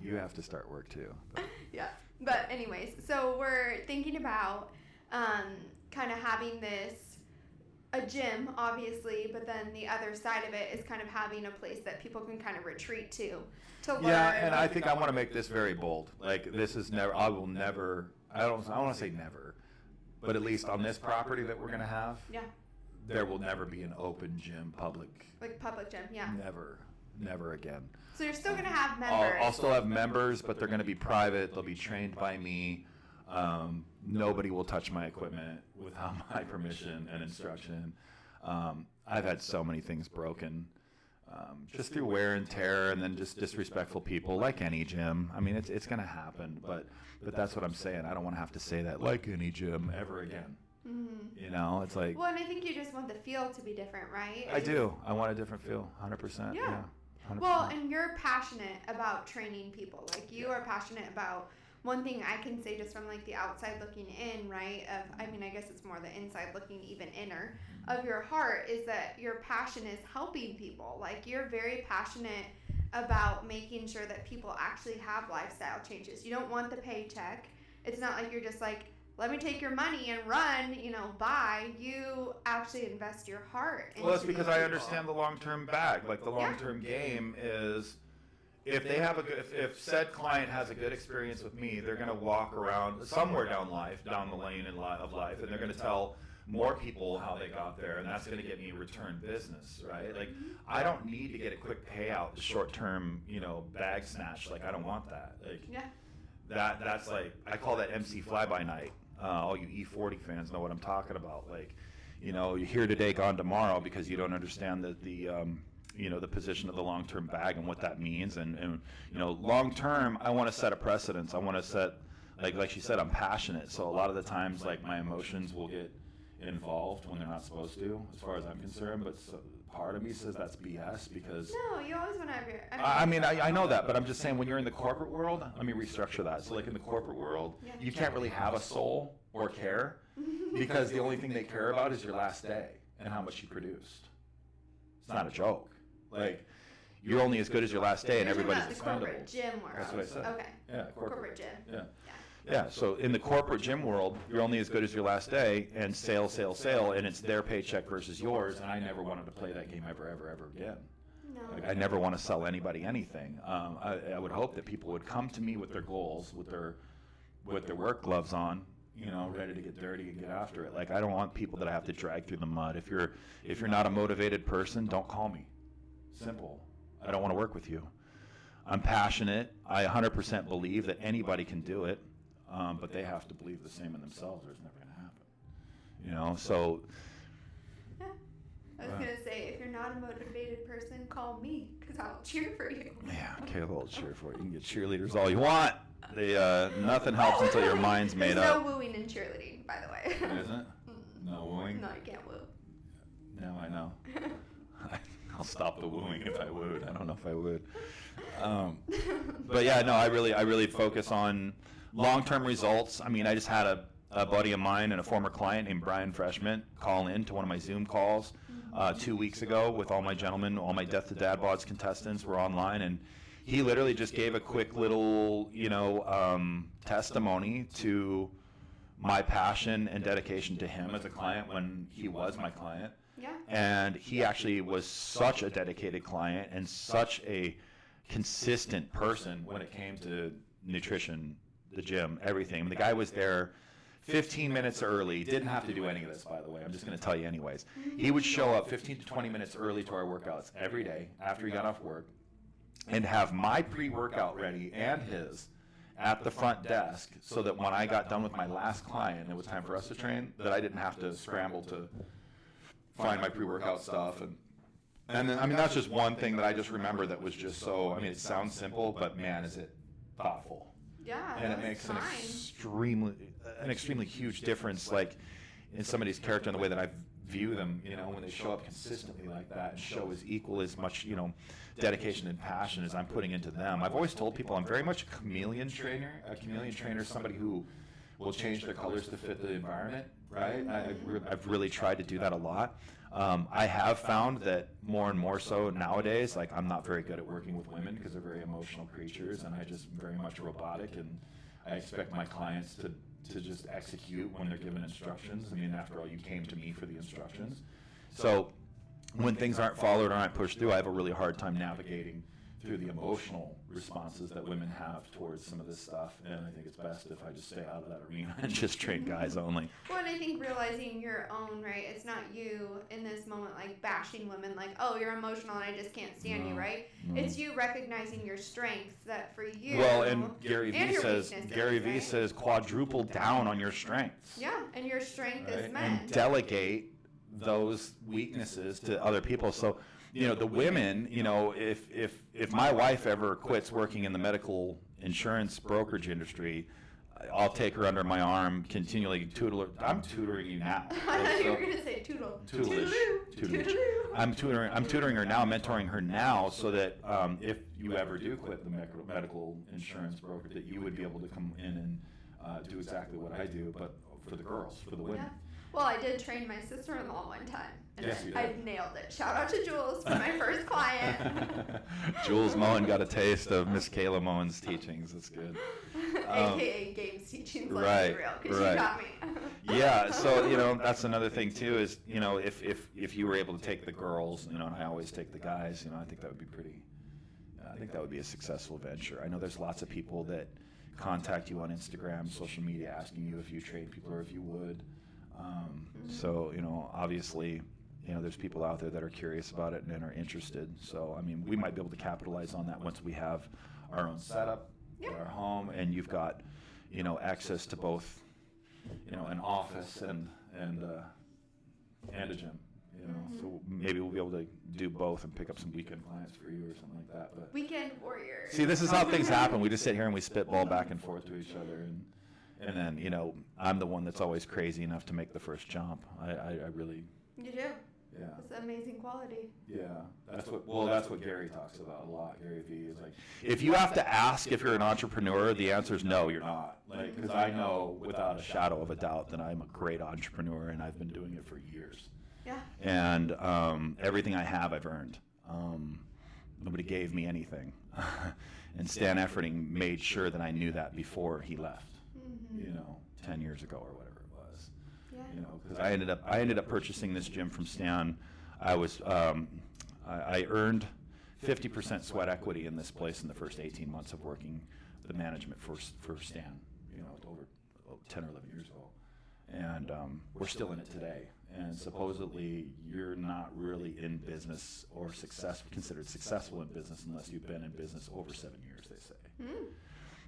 You have to start work too. But. Yeah. But anyways, so we're thinking about kind of having a gym, obviously, but then the other side of it is kind of having a place that people can kind of retreat to learn. Yeah, and I think I want to make this very bold. Like, this is never, I don't want to say never, but at least on this property that we're going to have, there will never be an open gym, public gym, yeah. Never again. So you're still going to have members. I'll still have members, but they're going to be private. They'll be trained by me. Nobody will touch my equipment without my permission and instruction. I've had so many things broken just through wear and tear, and then just disrespectful people, like any gym. I mean, it's going to happen, but that's what I'm saying. I don't want to have to say that, like any gym, ever again. Mm-hmm. It's like... Well, and I think you just want the feel to be different, right? I do. I want a different feel, 100%. Yeah. 100%. Well, and you're passionate about training people. Like, you are passionate about... One thing I can say just from, like, the outside looking in, right, I guess it's more the inside looking even inner of your heart, is that your passion is helping people. Like, you're very passionate about making sure that people actually have lifestyle changes. You don't want the paycheck. It's not like you're just like, let me take your money and run, buy. You actually invest your heart into Well, that's because I people. understand the long-term bag. Like, the long-term game is... If they have if said client has a good experience with me, they're going to walk around somewhere down the lane of life, and they're going to tell more people how they got there, and that's going to get me return business, right? Like, I don't need to get a quick payout, short-term, bag snatch. Like, I don't want that. Like, that's like, I call that MC fly-by night. All you E40 fans know what I'm talking about. Like, you're here today, gone tomorrow, because you don't understand the position of the long-term bag and what that means. And long-term, I want to set a precedence. I want to set, like she said, I'm passionate. So a lot of the times, like, my emotions will get involved when they're not supposed to, as far as I'm concerned. But part of me says that's BS because. No, you always want to have your. I know that, but I'm just saying when you're in the corporate world, let me restructure that. So like in the corporate world, you can't really have a soul or care because the only thing they care about is your last day and how much you produced. It's not a joke. Like, you're only as good as your last day, and everybody's expendable. Corporate gym world. That's what I said. Okay. Yeah, Corporate gym. Yeah. Yeah, so in the corporate gym world, you're only as good as your last day, and sale, and it's their paycheck versus yours, and I never wanted to play that game ever again. No. Like, I never want to sell anybody anything. I would hope that people would come to me with their goals, with their work gloves on, you know, ready to get dirty and get after it. Like, I don't want people that I have to drag through the mud. If you're not a motivated person, don't call me. Simple. I don't want to work with you. I'm passionate. I 100% believe that anybody can do it. But they have to believe the same in themselves or it's never going to happen. You know, so. Yeah. I was going to say, if you're not a motivated person, call me because I'll cheer for you. Yeah, Caleb will cheer for you. You can get cheerleaders all you want. Nothing helps until your mind's made There's up. no wooing and cheerleading, by the way. Isn't? No wooing? No, you can't woo. Now I know. I'll stop the wooing if I would. I don't know if I would. But yeah, no, I really focus on long-term results. I mean, I just had a buddy of mine and a former client named Brian Freshman call in to one of my Zoom calls 2 weeks ago with all my gentlemen, all my Death to Dad Bods contestants were online, and he literally just gave a quick little, testimony to my passion and dedication to him as a client when he was my client. Yeah. And he actually was such a dedicated client and such a consistent person when it came to nutrition, the gym, everything. I mean, the guy was there 15 minutes early, didn't have to do any of this, by the way. I'm just going to tell you anyways. He would show up 15 to 20 minutes early to our workouts every day after he got off work and have my pre-workout ready and his at the front desk so that when I got done with my last client and it was time for us to train, that I didn't have to scramble to find my pre-workout stuff. And then, I mean, that's just one thing that I just remember that was just so, I mean, it sounds simple, but man, is it thoughtful. Yeah, And it makes an extremely huge difference, like in somebody's character and the way that I view them, when they show up consistently like that and show as equal as much, dedication and passion as I'm putting into them. I've always told people I'm very much a chameleon trainer. A chameleon trainer is somebody who will change their colors to fit the environment, right? I've really tried to do that a lot. I have found that more and more so nowadays, like I'm not very good at working with women because they're very emotional creatures and I just very much robotic, and I expect my clients to just execute when they're given instructions. I mean, after all, you came to me for the instructions. So when things aren't followed or aren't pushed through, I have a really hard time navigating through the emotional responses that women have towards some of this stuff, and I think it's best if I just stay out of that arena and just train guys only. Well, and I think realizing your own, right, it's not you in this moment like bashing women like, oh, you're emotional and I just can't stand you, right? No. It's you recognizing your strengths, that for you. Well, and Gary Vee says quadruple down on your strengths. Yeah, and your strength right? is men. And delegate those weaknesses to other people. So the women, if my wife ever quits working in the medical insurance brokerage industry, I'll take her under my arm, continually tutor her. I'm tutoring you now. I thought you were going to say toodle. Tutelage. I'm tutoring her now, mentoring her now, so that if you ever do quit the medical insurance broker, that you would be able to come in and do exactly what I do, but for the girls, for the women. Yeah. Well, I did train my sister-in-law one time, and yes, you did. I nailed it. Shout out to Jules for my first client. Jules Moen got a taste of Miss Kayla Moen's teachings. That's good. AKA Gabe's teachings, right, real, because she got me. Yeah, so that's another thing too is if you were able to take the girls, and I always take the guys, I think that would be pretty. I think that would be a successful venture. I know there's lots of people that contact you on Instagram, social media, asking you if you train people or if you would. So, obviously, there's people out there that are curious about it and are interested. So, I mean, we might be able to capitalize on that once we have our own setup at our home, and you've got, access to both, an office and a gym. So maybe we'll be able to do both and pick up some weekend clients for you or something like that. But weekend warrior. see, this is how things happen. We just sit here and we spitball back and forth to each other, and then I'm the one that's always crazy enough to make the first jump. I really. You do. Yeah. It's amazing quality. Yeah, that's what Gary talks about a lot. Gary Vee is like, if you have to ask if you're an entrepreneur, the answer is no, you're not. Like, because I know without a shadow of a doubt that I'm a great entrepreneur, and I've been doing it for years. Yeah. And everything I have, I've earned. Nobody gave me anything, and Stan Efferding made sure that I knew that before he left. 10 years ago or whatever it was. Yeah. Because I ended up purchasing this gym from Stan. I earned 50% sweat equity in this place in the first 18 months of working the management for Stan, over 10 or 11 years ago. And we're still in it today. And supposedly you're not really in business or considered successful in business unless you've been in business over 7 years, they say.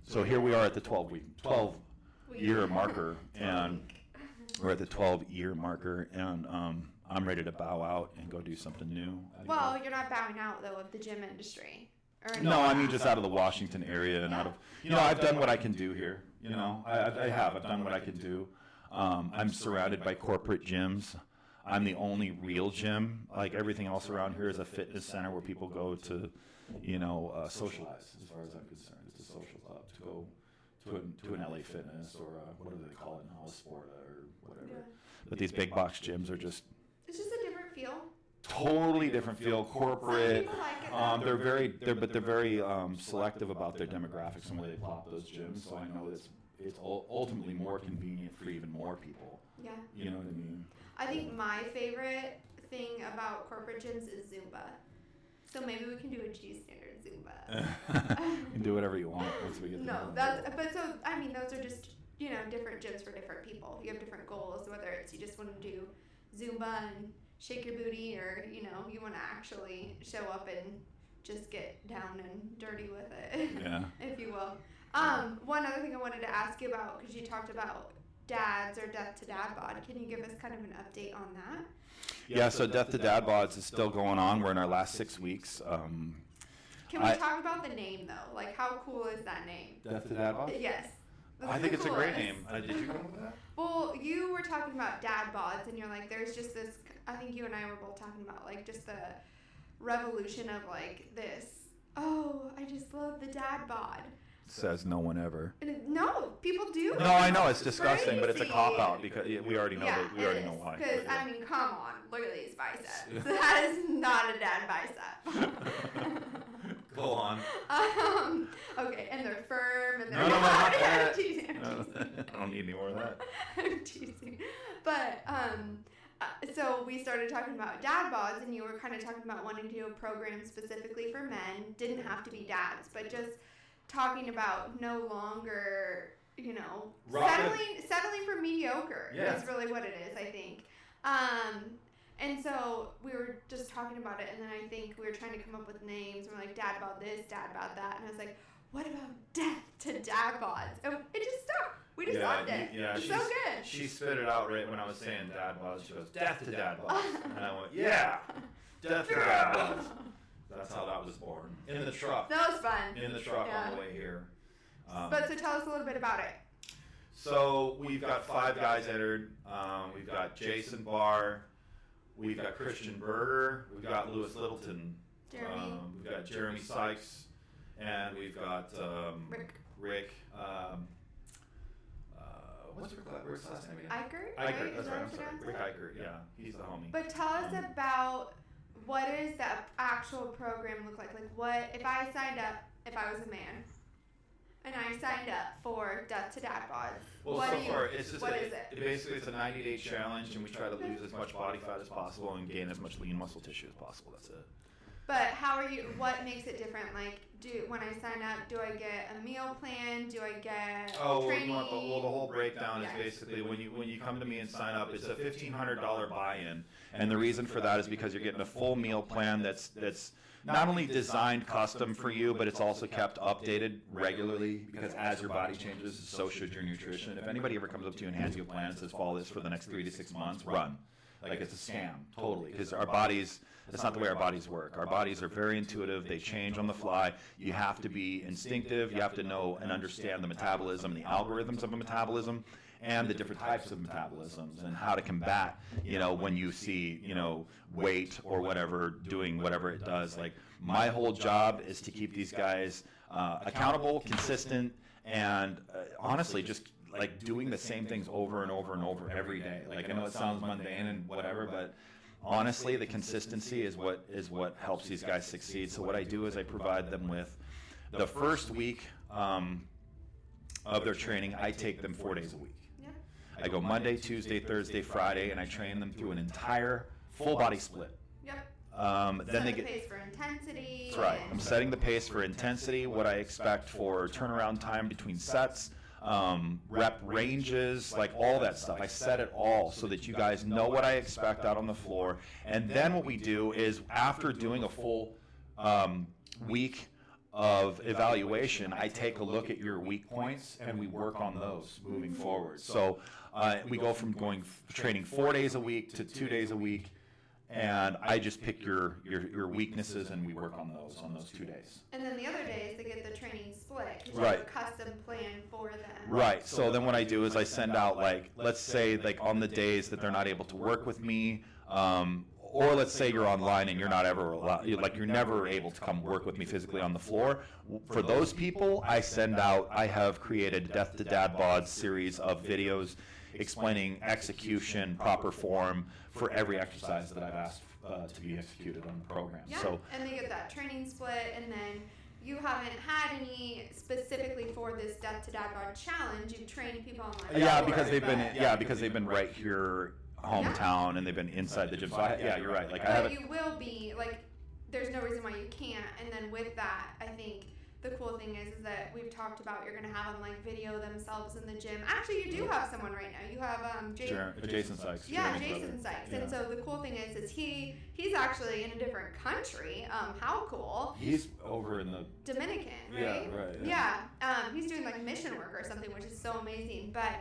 So here we are at the 12-year marker, and we're at the 12-year marker, and I'm ready to bow out and go do something new. Well, you're not bowing out, though, of the gym industry. No, I mean just out of the Washington area and out of, I've done what I can do here. I've done what I can do. I'm surrounded by corporate gyms. I'm the only real gym. Like, everything else around here is a fitness center where people go to, socialize, as far as I'm concerned. It's a social club to go to an LA Fitness or what do they call it now, a Sporta or whatever. Yeah. But these big box gyms are just It's just a different feel. totally different feel, corporate. Some people like it, They're very selective about their demographics and where they plop those gyms. So I know it's ultimately more convenient for even more people. Yeah. You know what I mean? I think my favorite thing about corporate gyms is Zumba. So maybe we can do a G-standard Zumba. You can do whatever you want once we get there. No, those are just, different gyms for different people. You have different goals, whether it's you just want to do Zumba and shake your booty, or, you want to actually show up and just get down and dirty with it, if you will. One other thing I wanted to ask you about, because you talked about dads or Death to Dad Bod. Can you give us kind of an update on that? Yeah, so Death to Dad Bods is still going on. We're in our last 6 weeks. Can we talk about the name, though? Like, how cool is that name? Death to Dad Bods? Yes. I think it's a great name. Did you come up with that? Well, you were talking about dad bods, and you're like, there's just this, I think you and I were both talking about, like, just the revolution of, like, this, I just love the dad bod. Says no one ever. No, people do. No, I know, it's disgusting, but it's a cop-out because we already know why. Because, I mean, come on, look at these biceps. That is not a dad bicep. Go on. Okay, and they're firm, and they're not that. I'm teasing. I don't need any more of that. I'm teasing. But, so we started talking about dad bods, and you were kind of talking about wanting to do a program specifically for men. Didn't have to be dads, but just talking about no longer, settling for mediocre is really what it is, I think. And so we were just talking about it, and then I think we were trying to come up with names. And we're like, dad bod this, dad bod that. And I was like, what about Death to Dad Bods? And it just stuck. We just loved it. Yeah, it's so good. She spit it out right when I was saying Dad Bods. She goes, Death to Dad Bods. And I went, yeah, Death to Dad Bods. That's how that was born. In the truck. That was fun. In the truck on the way here. But so tell us a little bit about it. So we've got 5 guys entered. We've got Jason Barr. We've got Christian Berger. We've got Lewis Littleton. Jeremy. We've got Jeremy Sykes. And we've got Rick. What's Rick's last name again? Eichert? Eichert, that's right. I'm sorry. Rick Eichert, yeah. He's the homie. But tell us about what does the actual program look like? Like, what, if I signed up, if I was a man, and I signed up for Death to Dad Bods, Well, what so do you, far, it's just what is it? Basically, it's a 90-day challenge, and we try to lose as much body fat as possible and gain as much lean muscle tissue as possible. That's it. But what makes it different? Like, when I sign up, do I get a meal plan? Do I get training? Well, the whole breakdown is basically when you come to me and sign up, it's a $1,500 buy-in, and the reason for that is because you're getting a full meal plan that's not only designed custom for you, but it's also kept updated regularly because as your body changes, so should your nutrition. If anybody ever comes up to you and hands you a plan and says, follow this for the next 3 to 6 months, run. like it's a scam, totally, because our bodies, that's not the way our bodies work. Our bodies are very intuitive. They change on the fly. You have to be instinctive. You have to know and understand the metabolism, the algorithms of a metabolism, and the different types of metabolisms, and how to combat, when you see, weight or whatever doing whatever it does. Like, my whole job is to keep these guys accountable, consistent, and honestly, just like doing the same things over and over and over every day. Like, I know it sounds mundane and whatever, but honestly, the consistency is what helps these guys succeed. So what I do is I provide them with the first week of their training. I take them 4 days a week. Yeah. I go Monday, Tuesday, Thursday, Friday, and I train them through an entire full body split. Yep. Then they get get pace for intensity. That's right. I'm setting the pace for intensity, what I expect for turnaround time between sets, rep ranges, like all that stuff. I set it all so that you guys know what I expect out on the floor. And then what we do is, after doing a full week of evaluation, I take a look at your weak points and we work on those moving forward. So we go from training 4 days a week to 2 days a week. And I just pick your weaknesses and we work on those 2 days. And then the other days they get the training split, because Right. you have a custom plan for them. Right. So then what I do is I send out, like, let's say, like, on the days that they're not able to work with me, or let's say you're online and you're not ever allowed, like, you're never able to come work with me physically on the floor. For those people, I have created Death to Dad Bod series of videos explaining execution, proper form for every exercise that I've asked to be executed on the program. Yeah, So, and they get that training split, and then you haven't had any specifically for this Death to Dad Bod challenge. You've trained people online. yeah, before, because they've been right here, hometown, and they've been inside the gym. So you're right. Like, I but haven't. you will be, like, there's no reason why you can't. And then with that, I think the cool thing is that we've talked about, you're going to have them, like, video themselves in the gym. Actually, you do have someone right now. You have Jason Sykes. Yeah, Jason Sykes. And so the cool thing is he's actually in a different country. How cool. He's over in the Dominican, right? Yeah, right. Yeah. He's doing, like, mission work or something, which is so amazing. But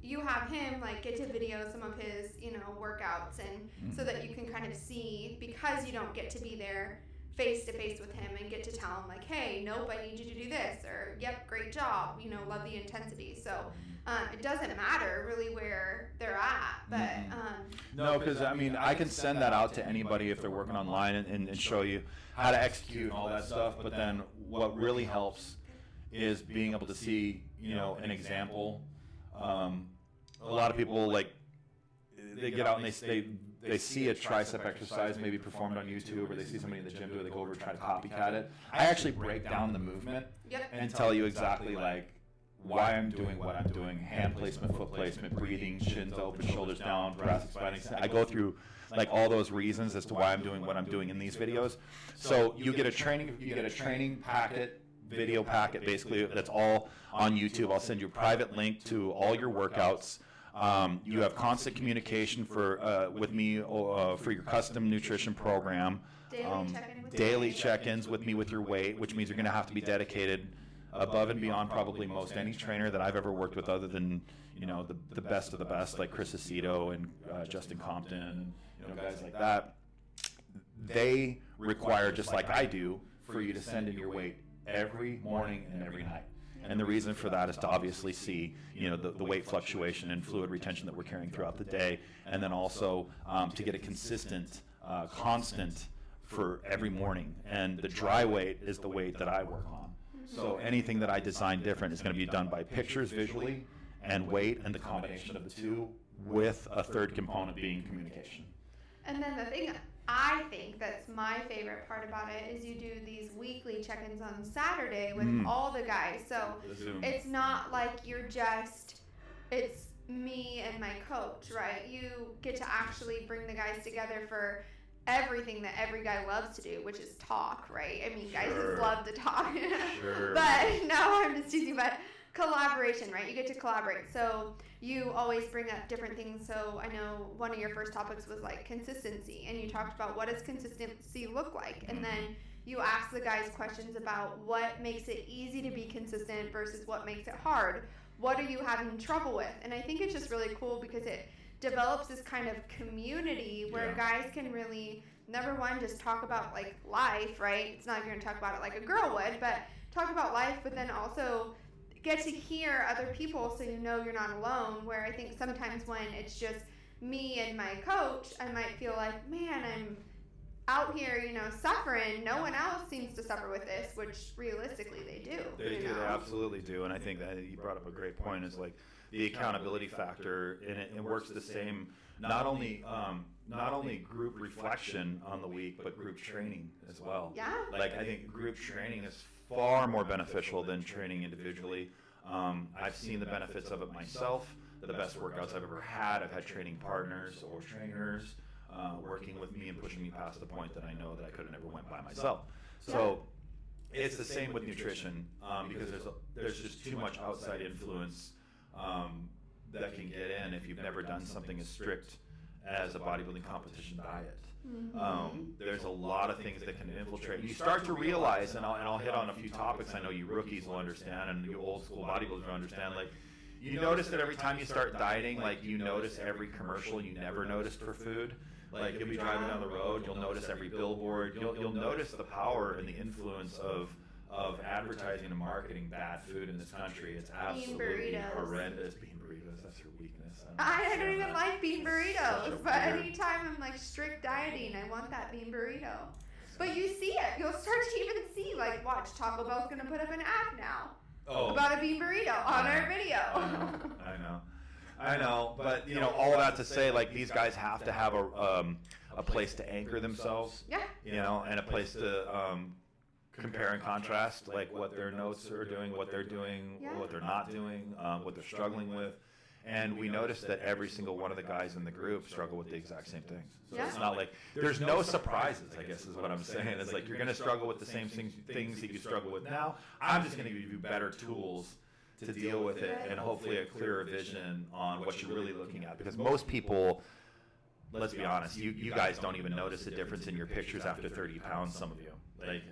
you have him, like, get to video some of his, workouts, and so that you can kind of see, because you don't get to be there face to face with him and get to tell him, like, hey, nope, I need you to do this, or yep, great job, love the intensity. So it doesn't matter really where they're at, but no, because I can send that out to anybody if they're working online and show you how to execute and all that stuff. But then what really helps is being able to see an example. A lot of people, like, they get out and they see a tricep exercise maybe performed on YouTube, or they see somebody in the gym do it, they go over and try to copycat it. I actually break down the movement and tell you exactly, like, why I'm doing what I'm doing: hand placement, foot placement, breathing, shins open, shoulders down, thoracic spine. I go through, like, all those reasons as to why I'm doing what I'm doing in these videos. So you get a training packet, video packet, basically, that's all on YouTube. I'll send you a private link to all your workouts. You have constant communication with me for your custom nutrition program. Daily check-ins with me with your weight, which means you're going to have to be dedicated above and beyond probably most any trainer that I've ever worked with, other than the best of the best, like Chris Aceto and Justin Compton, guys like that. They require, just like I do, for you to send in your weight every morning and every night. And the reason for that is to obviously see, the weight fluctuation and fluid retention that we're carrying throughout the day, and then also to get a consistent, constant for every morning. And the dry weight is the weight that I work on. So anything that I design different is going to be done by pictures visually and weight, and the combination of the two, with a third component being communication. And then the thing I think that's my favorite part about it is you do these weekly check-ins on Saturday with all the guys. So it's not like it's me and my coach, right? You get to actually bring the guys together for everything that every guy loves to do, which is talk, right? I mean, guys just love to talk. But no, I'm just teasing, but collaboration, right? You get to collaborate. So you always bring up different things. So I know one of your first topics was, like, consistency, and you talked about what does consistency look like, and then you ask the guys questions about what makes it easy to be consistent versus what makes it hard. What are you having trouble with? And I think it's just really cool because it develops this kind of community where guys can really, number one, just talk about like life, right? It's not like you're going to talk about it like a girl would, but talk about life, but then also get to hear other people so you know you're not alone, where I think sometimes when it's just me and my coach, I might feel like, man, I'm out here, you know, suffering. No one else seems to suffer with this, which realistically they do. They absolutely do, and I think that you brought up a great point. Is like the accountability factor, and it works the same. Not only group reflection on the week, but group training as well. Yeah. Like I think group training is far more beneficial than training individually. I've seen the benefits of it myself. The best workouts I've ever had. I've had training partners or trainers working with me and pushing me past the point that I know that I could have never went by myself. So it's the same with nutrition because there's just too much outside influence that can get in if you've never done something as strict as a bodybuilding competition diet. There's a lot of things that can infiltrate. You start to realize, and I'll hit on a few topics I know you rookies will understand and you old school bodybuilders will understand, like you notice that every time you start dieting, like you notice every commercial you never noticed for food. Like you'll be driving down the road, you'll notice every billboard, you'll notice the power and the influence of advertising and marketing bad food in this country. It's absolutely horrendous. Bean burritos, that's your weakness. I don't even like bean burritos, but anytime I'm like strict dieting, I want that bean burrito. But you see it. You'll start to even see, like, watch, Taco Bell's going to put up an ad now about a bean burrito on our video. I know, but you know, all that to say, like these guys have to have a place to anchor themselves. Yeah. You know, and a place to compare and contrast, like what their notes are doing, what they're doing, what they're not doing, what they're struggling with. And we noticed that every single one of the guys in the group struggle with the exact same things. So it's not like there's no surprises, I guess is what I'm saying. It's like you're going to struggle with the same things that you struggle with now. I'm just going to give you better tools to deal with it and hopefully a clearer vision on what you're really looking at. Because most people, let's be honest, you guys don't even notice the difference in your pictures after 30 pounds, some of you. Like,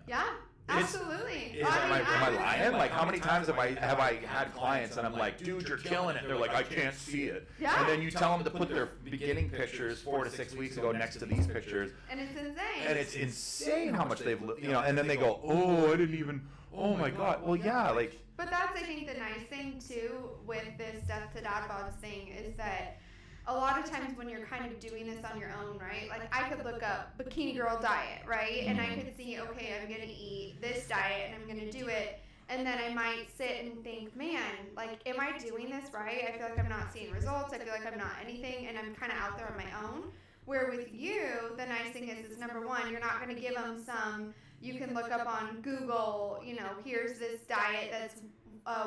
absolutely. Am I lying? Like, how many times have I had clients and I'm like, dude, you're killing it. They're like, I can't see it. Yeah. And then you tell them to put their beginning pictures 4 to 6 weeks ago next to these pictures. And it's insane. And it's insane how much they've, you know, and then they go, oh, I didn't even, oh my God. Well, yeah, like. But that's, I think, the nice thing, too, with this Death to Dad Bods thing is that a lot of times when you're kind of doing this on your own, right? Like, I could look up bikini girl diet, right? And I could see, okay, I'm going to eat this diet and I'm going to do it. And then I might sit and think, man, like, am I doing this right? I feel like I'm not seeing results. I feel like I'm not anything. And I'm kind of out there on my own. Where with you, the nice thing is number one, you're not going to give them some, you can look up on Google, you know, here's this diet that's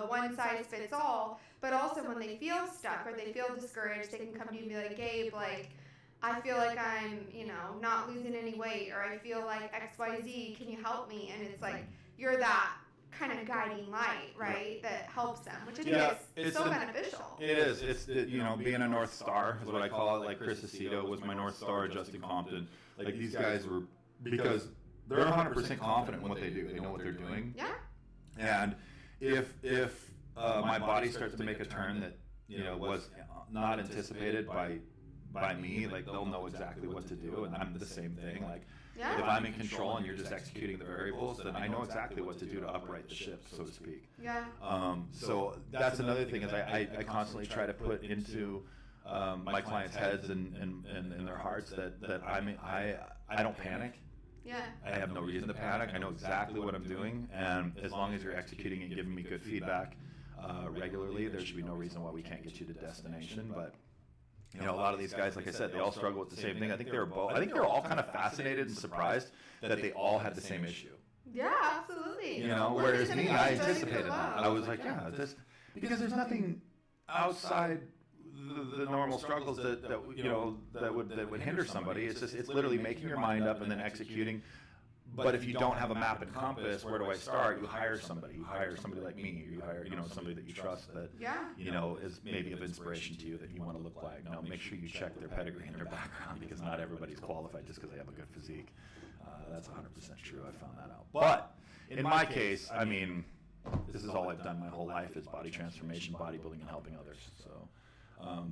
one size fits all. But also when they feel stuck or they feel discouraged, they can come to you and be like, Gabe, like, I feel like I'm, you know, not losing any weight, or I feel like XYZ, can you help me? And it's like, you're that kind of guiding light, right, that helps them, which I think is so beneficial. It is. It's, you know, being a North Star is what I call it. Like Chris Aceto was my North Star, Justin Compton. Like these guys were, because they're 100% confident in what they do. They know what they're doing. Yeah. And if my body starts to make a turn that, you know, was not anticipated by me, like they'll know exactly what to do, and I'm the same thing. Like if I'm in control and you're just executing the variables, then I know exactly what to do to upright the ship, so to speak. Yeah. So that's another thing is I constantly try to put into my clients' heads and their hearts that I don't panic. Yeah. I have no reason to panic. I know exactly what I'm doing, and as long as you're executing and giving me good feedback regularly, there should be no reason why we can't get you to destination. But you know, a lot of these guys, like I said, they all struggle with the same thing. I think they were all kind of fascinated and surprised that they all had the same issue. Yeah, absolutely. You know, whereas me, I anticipated that. I was like, yeah, because there's nothing outside the normal struggles that you know that would hinder somebody. It's literally making your mind up and then executing. But if you don't have a map and compass, where do I start? You hire somebody. You hire somebody like me. Or you hire, you know, somebody that you trust that, you know, is maybe of inspiration to you that you want to look like. Now, make sure you check their pedigree and their background, because not everybody's qualified just because they have a good physique. That's 100% true. I found that out. But in my case, I mean, this is all I've done my whole life is body transformation, bodybuilding, and helping others. So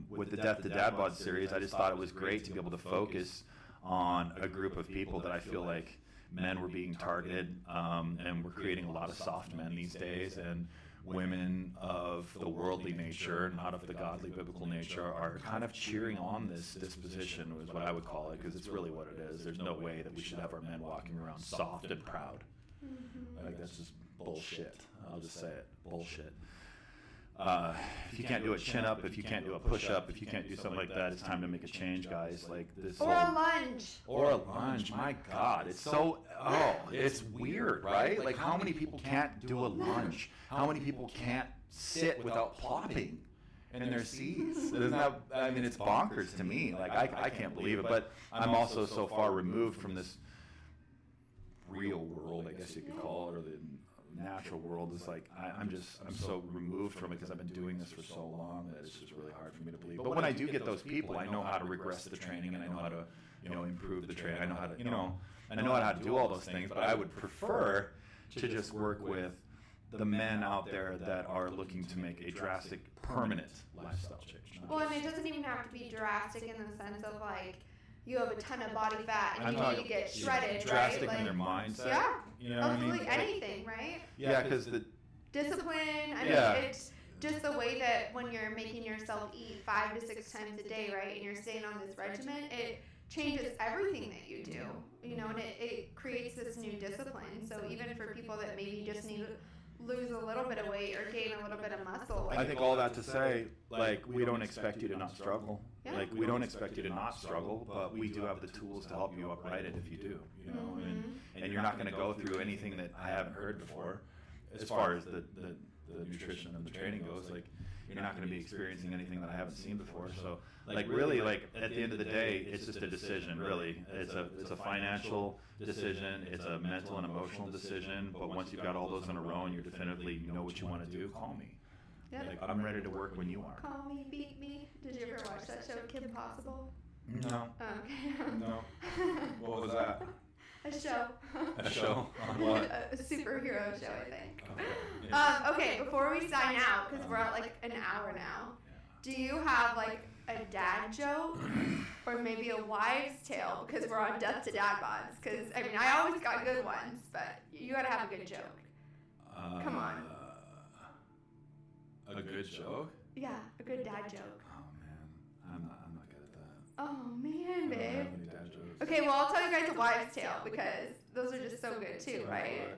with the Death to Dad Bod series, I just thought it was great to be able to focus on a group of people that I feel like men were being targeted, and we're creating a lot of soft men these days, and women of the worldly nature, not of the godly biblical nature, are kind of cheering on this disposition, is what I would call it, because it's really what it is. There's no way that we should have our men walking around soft and proud. Like, that's just bullshit. I'll just say it. Bullshit. If you can't do a chin up, if you can't do a push up, if you can't do something like that, it's time to make a change, guys. Like this. Or a lunge. Or a lunge. My God, it's so. Oh, it's weird, right? Like, how many people can't do a lunge? How many people can't sit without plopping in their seats? Isn't that, I mean, it's bonkers to me. Like, I can't believe it. But I'm also so far removed from this real world, I guess you could call it, or the natural world. Is like I'm so removed from it because I've been doing this for so long that it's just really hard for me to believe. But when I do get those people, I know how to regress the training, and I know how to, improve the training. I know how to, I know how to do all those things. But I would prefer to just work with the men out there that are looking to make a drastic, permanent lifestyle change. Well, and it doesn't even have to be drastic in the sense of like you have a ton of body fat and you need to get shredded, drastic right? Like, in their mindset. Yeah. You know what I mean? Absolutely, anything, right? Yeah, because the discipline. I mean, it's just the way that when you're making yourself eat 5 to 6 times a day, right, and you're staying on this regimen, it changes everything that you do, and it creates this new discipline. So even for people that maybe just need to lose a little bit of weight or gain a little bit of muscle. I think all that to say, like, we don't expect you to not struggle. Yeah. Like, we don't expect you to not struggle, but we do have the tools to help you upright it if you do, and you're not going to go through anything that I haven't heard before as far as the nutrition and the training goes. Like, you're not going to be experiencing anything that I haven't seen before. So, like, really, like, at the end of the day, it's just a decision, really. It's a financial decision. It's a mental and emotional decision. But once you've got all those in a row and you're definitively, you know what you want to do, call me. Yep. Like, I'm ready to work when you are. Call me, beat me. Did you ever watch that show, Kim Possible? No. Okay. No. What was that? A show. A show? On what? A superhero show, I think. Okay. Okay, before we sign out, because we're at like an hour now, do you have like a dad joke or maybe a wives' tale? Because we're on Death to Dad Bods. Because, I mean, I always got good ones, but you got to have a good joke. Come on. A good joke? Yeah, a good dad joke. Oh, man. I'm not good at that. Oh, man, I don't babe. have any dad jokes. Okay, well, I'll tell you guys a wives' tale because those are just so good too, right?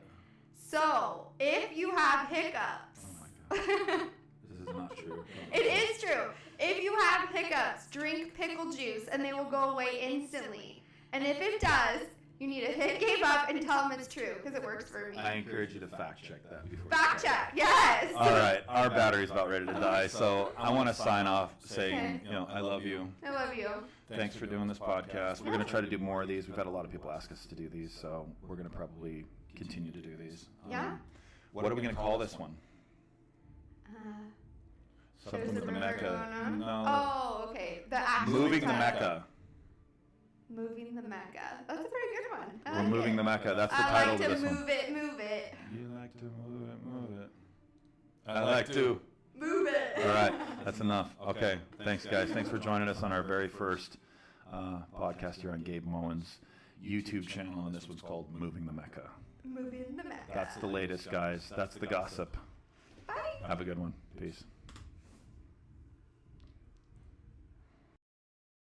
So, if you have hiccups. Oh, my God. This is not true. It is true. If you have hiccups, drink pickle juice and they will go away instantly. And if it does, you need to hit give up and tell them it's true because it works for me. I encourage you to fact check that before. Fact check, yes. All right, our battery's about ready to die, so I want to sign off saying, I love you. I love you. Thanks for doing this podcast. We're going to try to do more of these. We've had a lot of people ask us to do these, so we're going to probably continue to do these. Yeah. What are we going to call this one? Something with the Mecca. No. Oh, okay. The actual Moving the title. Mecca. Moving the Mecca. That's a pretty good one. I We're like moving it. the Mecca. That's the I title like of to this one. move it, move it. You like to move it. I like to. Move it. All right, that's enough. Okay, thanks, guys. Thanks for joining us on our very first podcast here on Gabe Moen's YouTube channel, and this one's called Moving the Mecca. Moving the Mecca. That's the latest, guys. That's the gossip. Bye. Have a good one. Peace.